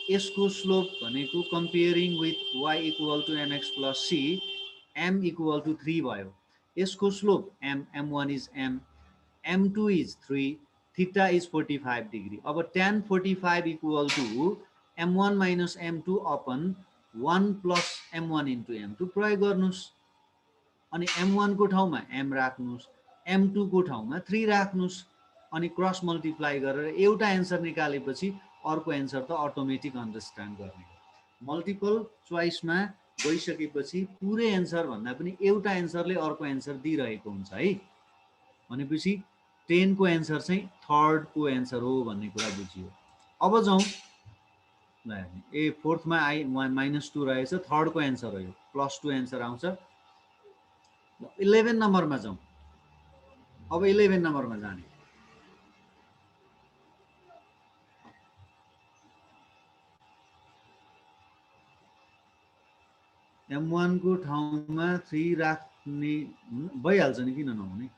यसको स्लोप भनेको comparing with y equal to mx plus c, m equal to 3 भयो। यसको slope m1 is m, m2 is 3, theta is 45 degree. अब tan 45 equal to m1 minus m2 upon 1 plus m1 into m2 प्रयोग गर्नुस्। अनि m1 को ठाउँमा m राख्नुस्, m2 को ठाउँमा 3 राख्नुस्, अनि क्रस मल्टिप्लाई गरेर एउटा एन्सर निकालेपछि अर्को एन्सर त अटोमेटिक अन्डरस्ट्यान्ड गर्ने हो। मल्टिपल चोइसमा गइसकेपछि पुरै एन्सर भन्दा पनि एउटा एन्सरले अर्को एन्सर दिइरहेको हुन्छ है। भनेपछि 10 को एन्सर चाहिँ थर्ड को एन्सर हो भन्ने कुरा बुझियो। अब जाउँ ल हेर्ने, ए फोर्थमा -2 रहेछ, थर्ड को एन्सर हो यो, +2 एन्सर आउँछ। 11 नम्बरमा जाउँ। अब 11 नम्बरमा जाने, m1 को ठाउँमा 3 राख्ने भइहाल्छ नि, किन नहुने।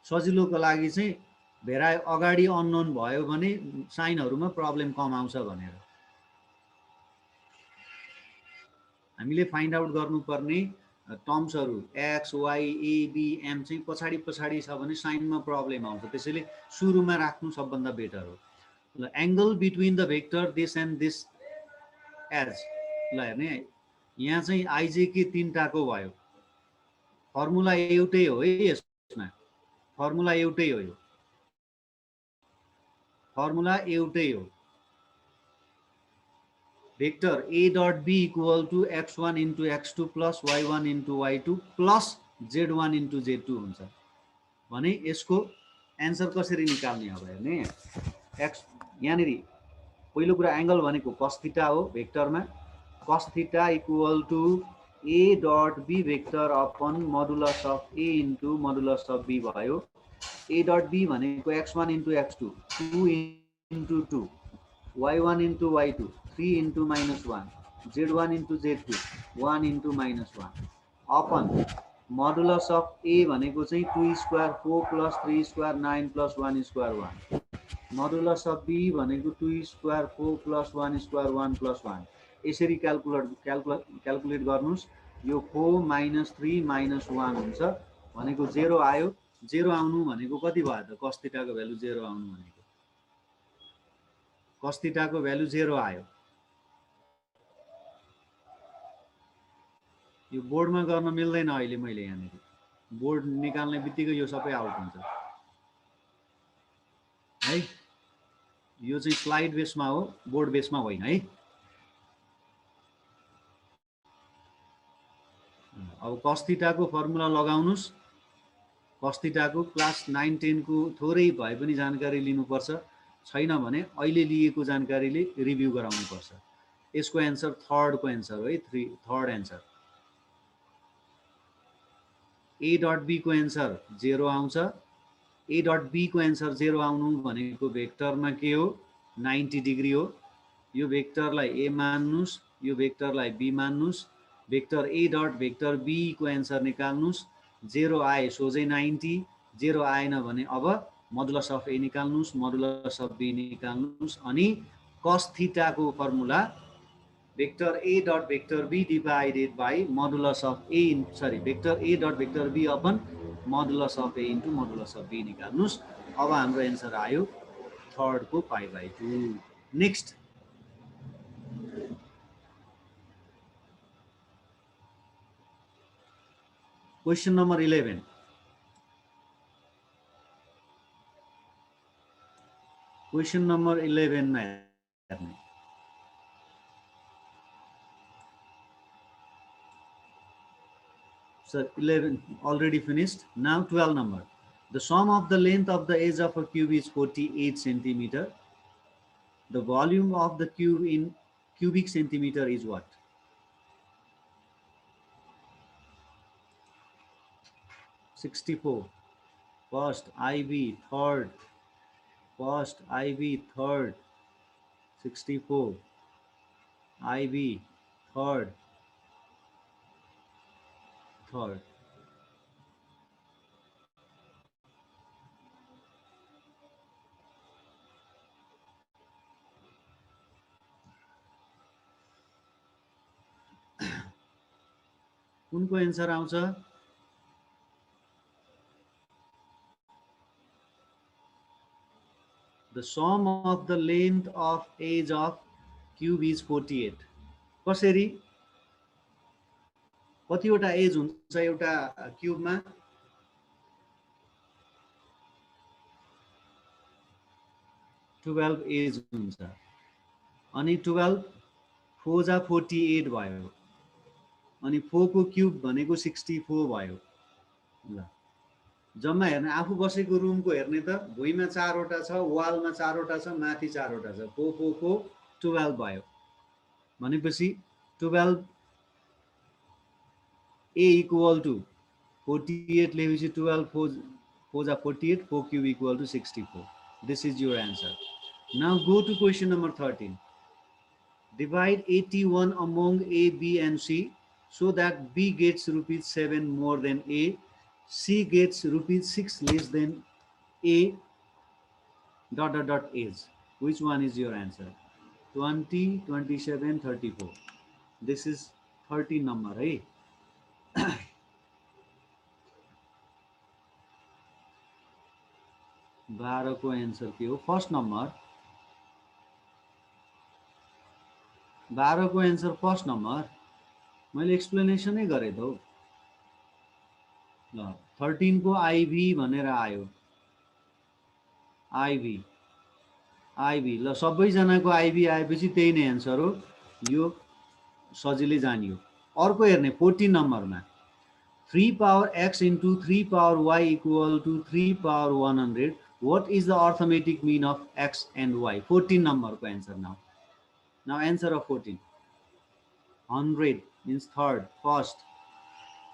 सजिलोको लागि चाहिँ भेराइ अगाडि अननोन भयो भने साइनहरुमा प्रब्लम कम आउँछ भनेर हामीले फाइन्ड आउट गर्नुपर्ने टर्म्सहरु x y a b m चाहिँ पछाडी पछाडी छ भने साइनमा प्रब्लम आउँछ, त्यसैले सुरुमा राख्नु सबभन्दा बेटर हो। ल angle between the vector this and this edge, ल हेर्ने यहाँ चाहिँ आइजेके 3 टाको भयो, फर्मुला एउटै हो है, यसमा फर्मुला एउटै हो, यो फर्मुला एउटै हो। Vector a dot b equal to x1 into x2 plus y1 into y2 plus z1 into z2 हुन्छ भने यसको एन्सर कसरी निकाल्ने अब हेर्ने, x यहाँनिर पहिलो कुरा एंगल भनेको cos थीटा हो भेक्टरमा, cos theta equal to a dot b vector upon modulus of a into modulus of b भयो। a डट b भनेको x1 into x2 2 into 2, y1 into y2 3 into -1, z1 into z2 1 into -1 upon modulus of a भनेको चाहिँ 2 square 4 plus 3 square 9 plus 1 square 1, modulus of b भनेको 2 square 4 plus 1 square 1 plus 1। यसरी calculate गर्नुस्, यो 4 minus 3 minus 1 हुन्छ भनेको 0 आयो। 0 आउनु भनेको कति भयो त, cos थीटाको भ्यालु 0 आउनु भनेको cos थीटाको भ्यालु 0 आयो। यो बोर्डमा गर्न मिल्दैन अहिले, मैले यहाँनिर बोर्ड निकाल्ने बित्तिकै यो सबै आउट हुन्छ है। यो चाहिँ स्लाइड बेसमा हो, बोर्ड बेसमा होइन है। अब cos थीटाको फर्मुला लगाउनुस्, cos थीटाको क्लास 9 10 को थोरै भए पनि जानकारी लिनुपर्छ, छैन भने अहिले लिएको जानकारीले रिभ्यू गराउनुपर्छ। यसको एन्सर थर्ड को एन्सर हो है, third answer. a dot b को एन्सर 0 आउँछ। a डट b को एन्सर 0 आउनु भनेको भेक्टरमा के हो, 90 डिग्री हो। यो भेक्टरलाई a मान्नुस्, यो भेक्टरलाई b मान्नुस्, vector a dot vector b को एन्सर निकाल्नुस्। 0 आए सोझै 90, 0 आएन भने अब मोडुलस अफ a निकाल्नुस्, मोडुलस अफ b निकाल्नुस्, अनि cos थीटा को formula vector A dot vector B divided by modulus of A in, sorry, vector A dot vector B upon modulus of A into modulus of B निकाल्नुस्। अब हाम्रो answer आयो third को π/2। Next question number 11। Question number 11 मा हेर्ने। So 11 already finished. Now 12 number. The sum of the length of the edge of a cube is 48 centimeter. The volume of the cube in cubic centimeter is what? 64. First IB, third. First IB, third. 64. IB, third. Third. कुनको answer आउँछ? The sum of the length of edge of cube is 48. कसरी? कतिवटा as हुन्छ एउटा क्यूबमा? 12 as हुन्छ। अनि 12 4 जा 48 भयो। अनि 4 को क्यूब भनेको 64 भयो। ल जम्मा हेर्ने, आफू बसेको रुमको हेर्ने त भुइँमा 4 वटा छ, वालमा 4 वटा छ, माथि 4 वटा छ। 4 को 12 भयो। भनेपछि 12 A equal to 48 लेखेपछि 12 4 जा 48, 4 cube equal to 64. This is your answer. Now go to question number 13. Divide 81 among A, B and C so that B gets rupees 7 more than A, C gets rupees 6 less than A dot dot dot is. Which one is your answer? 20, 27, 34. This is 13 number, right? 12 को answer के हो? First number. 12 को answer first number. मैले एक्सप्लेनेसनै गरे त हो। ल 13 को आईभी भनेर आयो। आईभी ल सबैजनाको आईभी आएपछि त्यही नै एन्सर हो। यो सजिलै जानियो। अर्को हेर्ने 14 नम्बरमा 3 power x into 3 power y equal to 3 power 100. What is the arithmetic mean of x and y? 14 number को answer now. Now answer of 14. 100 means third, first.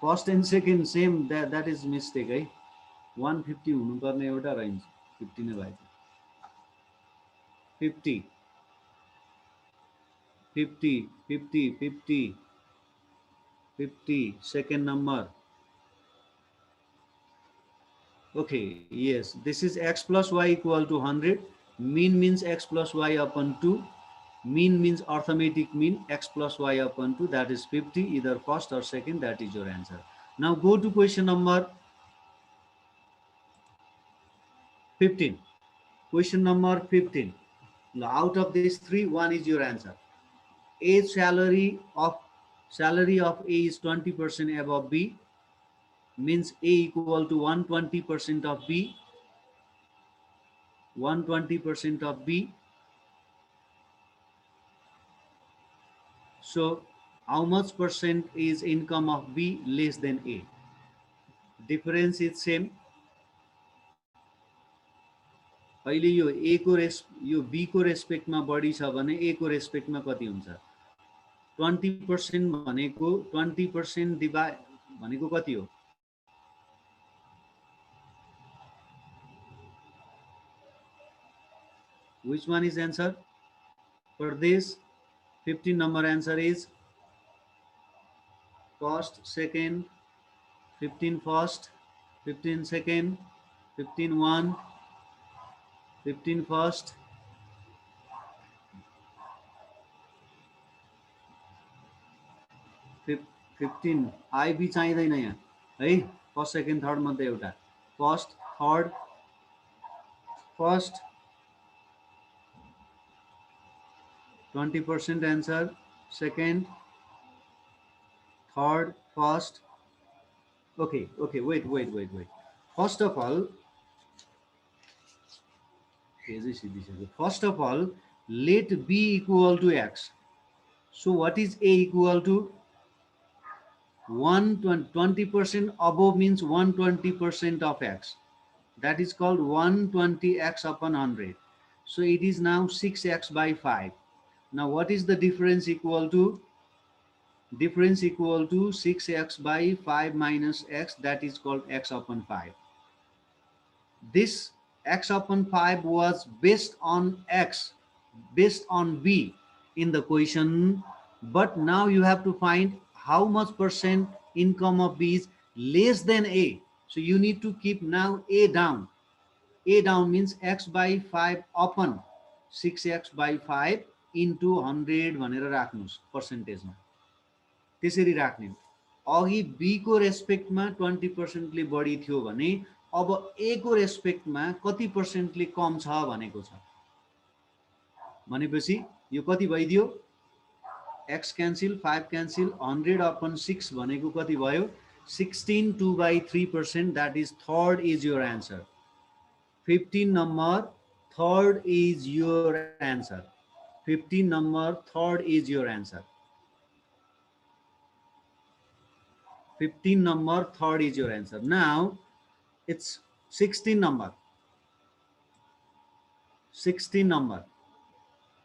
First and second same, that is mistake है। 150 हुनुपर्ने एउटा रहन्छ, 50 नै भएछ। 50 50 50 50 50 second number. Okay, yes, this is x plus y equal to 100. Mean means x plus y upon 2. Mean means arithmetic mean x plus y upon 2, that is 50, either first or second, that is your answer. Now go to question number 15. Question number 15. Out of these three, one is your answer. A salary of A is 20% above B, means A equal to 120% of B. 120% of B. So how much percent is income of B less than A? Difference is same. अहिले यो A को यो B को रेस्पेक्टमा बढी छ भने A को रेस्पेक्टमा कति हुन्छ? 20% भनेको 20% डिवाइड भनेको कति हो? Which one is answer for this? 15 number answer is first, second, 15 first, 15 second, 15 1, 15 first, 15 IB चाहिँदैन यहाँ है फर्स्ट सेकेन्ड थर्ड मध्ये एउटा first third first 20% answer second third first okay wait first of all first of all let b equal to x so what is a equal to 120% above means 120% of x that is called 120x upon 100 so it is now 6x by 5 now what is the difference equal to 6x by 5 minus x that is called x upon 5 this x upon 5 was based on x based on b in the question but now you have to find how much percent income of b is less than a so you need to keep now a down means x by 5 upon 6x by 5 into 100 भनेर राख्नुस् पर्सेन्टेजमा त्यसरी राख्ने अघि be को रेस्पेक्टमा 20% ले बढी थियो भने अब ए को रेस्पेक्टमा कति पर्सेन्टले कम छ भनेको छ भनेपछि यो कति भइदियो x क्यान्सल 5 क्यान्सल 100 upon 6 भनेको कति भयो 16 2/3% that is third is your answer 15 number third is your answer 15 number third is your answer 15 number third is your answer now it's 16 number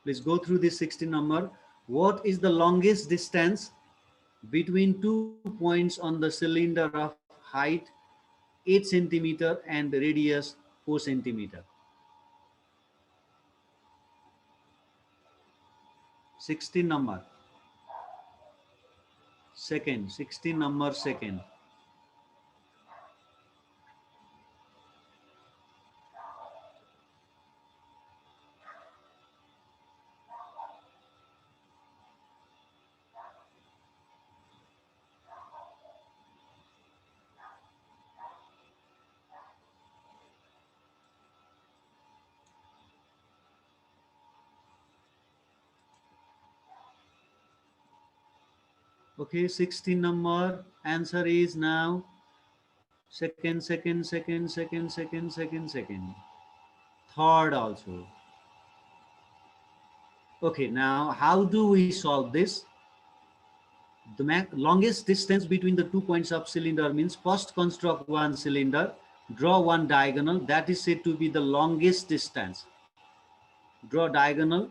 please go through this 16 number what is the longest distance between 2 points on the cylinder of height 8 centimeter and radius 4 centimeter 16 number second 16 number second okay 16 number answer is now second third also okay now how do we solve this the longest distance between the 2 points of cylinder means first construct one cylinder draw one diagonal that is said to be the longest distance draw diagonal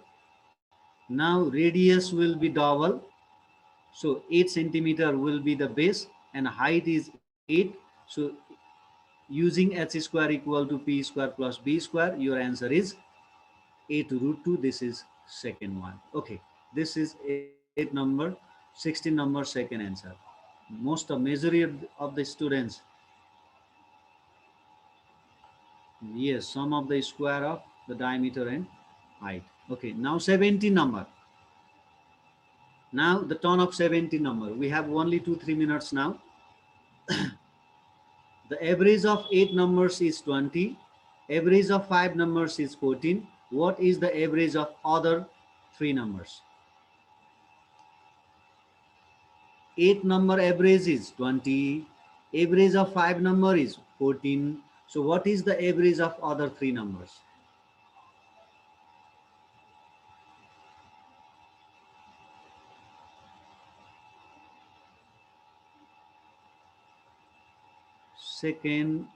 now radius will be double so 8 centimeter will be the base and height is 8 so using h square equal to p square plus b square your answer is 8√2 this is second one okay this is 8 number 16 number second answer most of majority of the students yes sum of the square of the diameter and height okay now 17 number now the turn of 17 number we have only 2-3 minutes now the average of 8 numbers is 20 average of 5 numbers is 14 what is the average of other 3 numbers 8 number average is 20 average of 5 number is 14 so what is the average of other 3 numbers second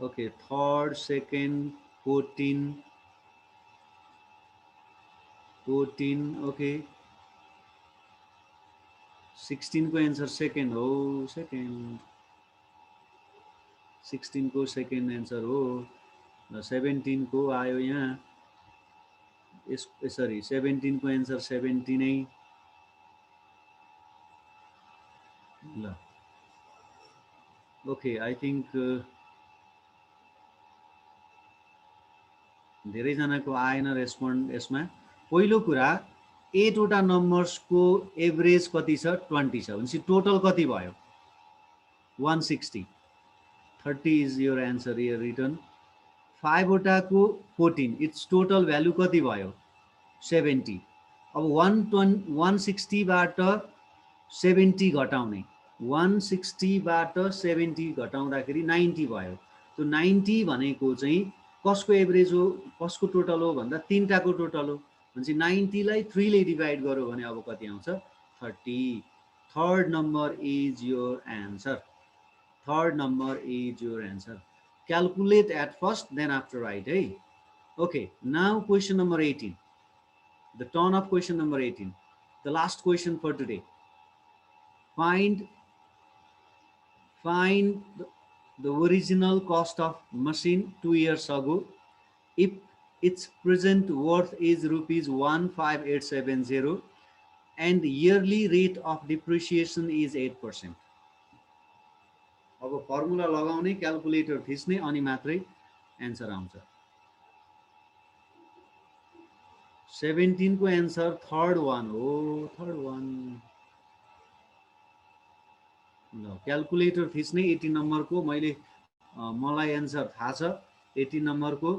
okay third second 14 okay 16 को answer second हो second 16 को second answer हो 17 को आयो यहाँ sorry 17 को answer 17 नै ल okay I think धेरै जनाको आएन रेस्पोन्ड यसमा पहिलो कुरा 8 वटा नम्बर्सको एभरेज कति छ 20 छ भनेपछि टोटल कति भयो 160 30 is your answer here written 5 वटाको 14 इट्स टोटल भ्यालु कति भयो 70 अब 160 बाट 70 घटाउने 160 बाट 70 घटाउँदाखेरि 90 भयो त्यो 90 भनेको चाहिँ कसको एभरेज हो कसको टोटल हो भन्दा तीनटाको टोटल हो भनेपछि 90 लाई 3 ले डिभाइड गर्यो भने अब कति आउँछ 30 third number is your answer third number is your answer calculate at first then after write hey okay now question number 18 the turn of question number 18 the last question for today find the original cost of machine 2 years ago if its present worth is rupees 15870 and yearly rate of depreciation is 8%. अब formula लगाउने calculator थिच्ने अनि मात्रै answer आउँछ 17 को answer third one हो third one ल calculator थिच्ने 18 नम्बरको मैले मलाई एन्सर थाहा छ 18 नम्बरको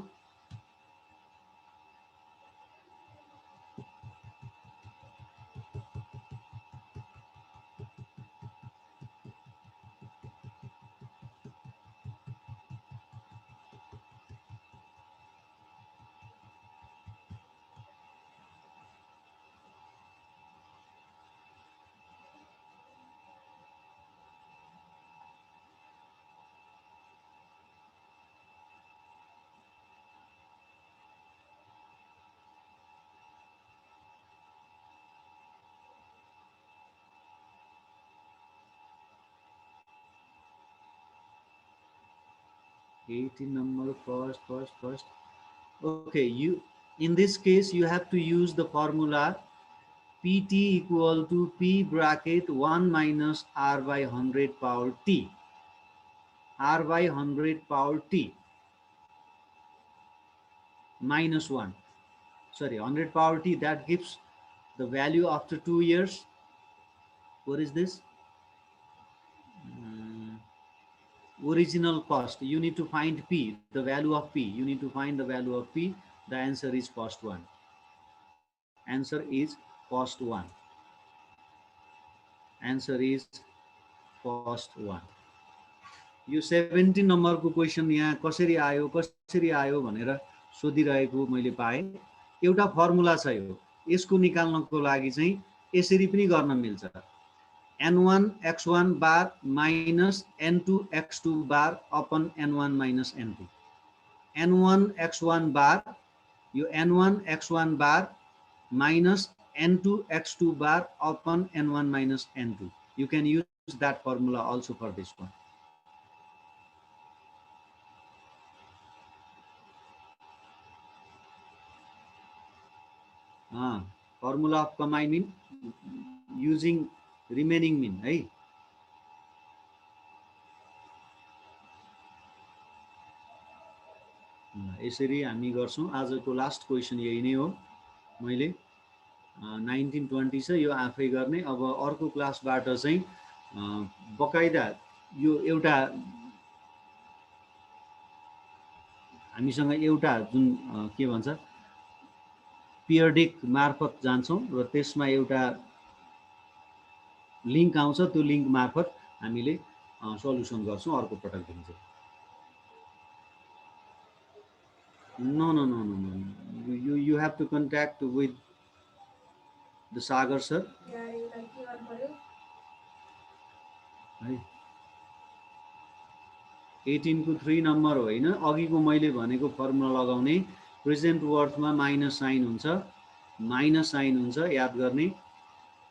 number first okay you in this case you have to use the formula pt equal to p bracket 1 minus r by 100 power t r by 100 power t minus 1 sorry 100 power t that gives the value after 2 years what is this original cost you need to find p the value of p you need to find the value of p the answer is cost 1 answer is cost 1 answer is cost 1 यो 17 नम्बरको question यहाँ कसरी आयो भनेर सोधिरहेको मैले पाएँ एउटा फर्मुला छ यो यसको निकाल्नको लागि चाहिँ यसरी पनि गर्न मिल्छ n1 x1 bar minus n2 x2 bar upon n1 minus n2 n1 x1 bar यो n1 x1 bar minus n2 x2 bar upon n1 minus n2 you can use that formula also for this one formula of combining using remaining mean है यसरी हामी गर्छौं आजको last question यही नै हो मैले 1920 छ यो आफै गर्ने अब अर्को क्लासबाट चाहिँ बकाइदा यो एउटा हामीसँग एउटा जुन के भन्छ पिरियडिक मार्फत जान्छौं र त्यसमा एउटा लिंक आउँछ त्यो लिंक मार्फत हामीले सल्युसन गर्छौं अर्को पटकदेखि चाहिँ no you have to contact with the Sagar sir है 18 को 3 नम्बर हो हैन अघिको मैले भनेको फर्मुला लगाउने प्रेजेन्ट वर्थमा माइनस साइन हुन्छ याद गर्ने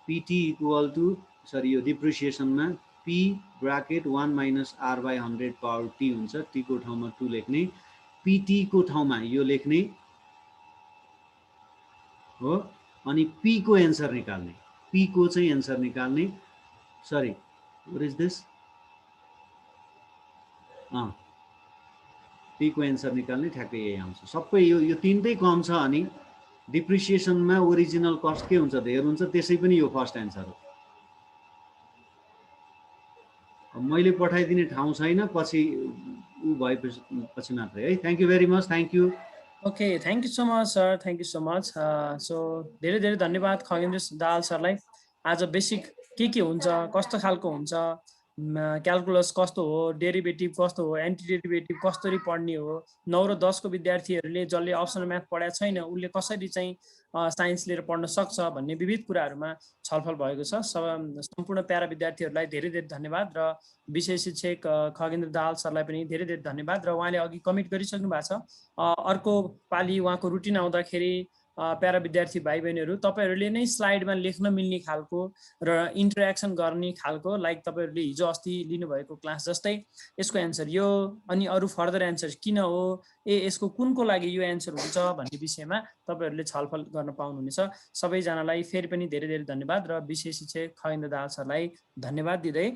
pt इक्वल टु सरी यो डिप्रिसिएसनमा p bracket 1 minus r by 100 power t हुन्छ t को ठाउँमा 2 लेख्ने pt को ठाउँमा यो लेख्ने हो अनि p को एन्सर निकाल्ने p को चाहिँ एन्सर निकाल्ने sorry what is this p को एन्सर निकाल्ने ठ्याक्कै यही आउँछ सबै यो तीनटै कम छ अनि डिप्रिसिएसनमा ओरिजिनल कस्ट के हुन्छ त हेर्नुहुन्छ, त्यसै पनि यो फर्स्ट एन्सर हो। मैले पठाइदिने ठाउँ छैन, पछि ऊ भएपछि मात्रै है। Thank you very much, thank you.
Okay, thank you so much sir, thank you so much. So धेरै धेरै धन्यवाद खगेन्द्र दाहाल सरलाई। आज बेसिक के हुन्छ, कस्तो खालको हुन्छ, क्यालकुलस कस्तो हो, डेरिभेटिभ कस्तो हो, एन्टी डेरिभेटिभ कसरी पढ्ने हो, 9 र 10 को विद्यार्थीहरूले जसले अप्सनल म्याथ पढाएको छैन उसले कसरी चाहिँ साइन्स लिएर पढ्न सक्छ भन्ने विविध कुराहरूमा छलफल भएको छ। सम्पूर्ण प्यारा विद्यार्थीहरूलाई धेरै धेरै धन्यवाद र विषय शिक्षक खगेन्द्र दाहाल सरलाई पनि धेरै धेरै धन्यवाद। र उहाँले अघि कमिट गरिसक्नु भएको छ, अर्को पालि उहाँको रुटिन आउँदाखेरि प्यारा विद्यार्थी भाइ बहिनीहरू तपाईँहरूले नै स्लाइडमा लेख्न मिल्ने खालको र इन्टरेक्सन गर्ने खालको, लाइक तपाईँहरूले हिजो अस्ति लिनुभएको क्लास जस्तै यसको एन्सर यो अनि अरू फर्दर एन्सर किन हो, यसको कुनको लागि यो एन्सर हुन्छ भन्ने विषयमा तपाईँहरूले छलफल गर्न पाउनुहुनेछ। सबैजनालाई फेरि पनि धेरै धेरै धन्यवाद र विशेष शिक्षक खगेन्द्र दाहाल सरलाई धन्यवाद दिँदै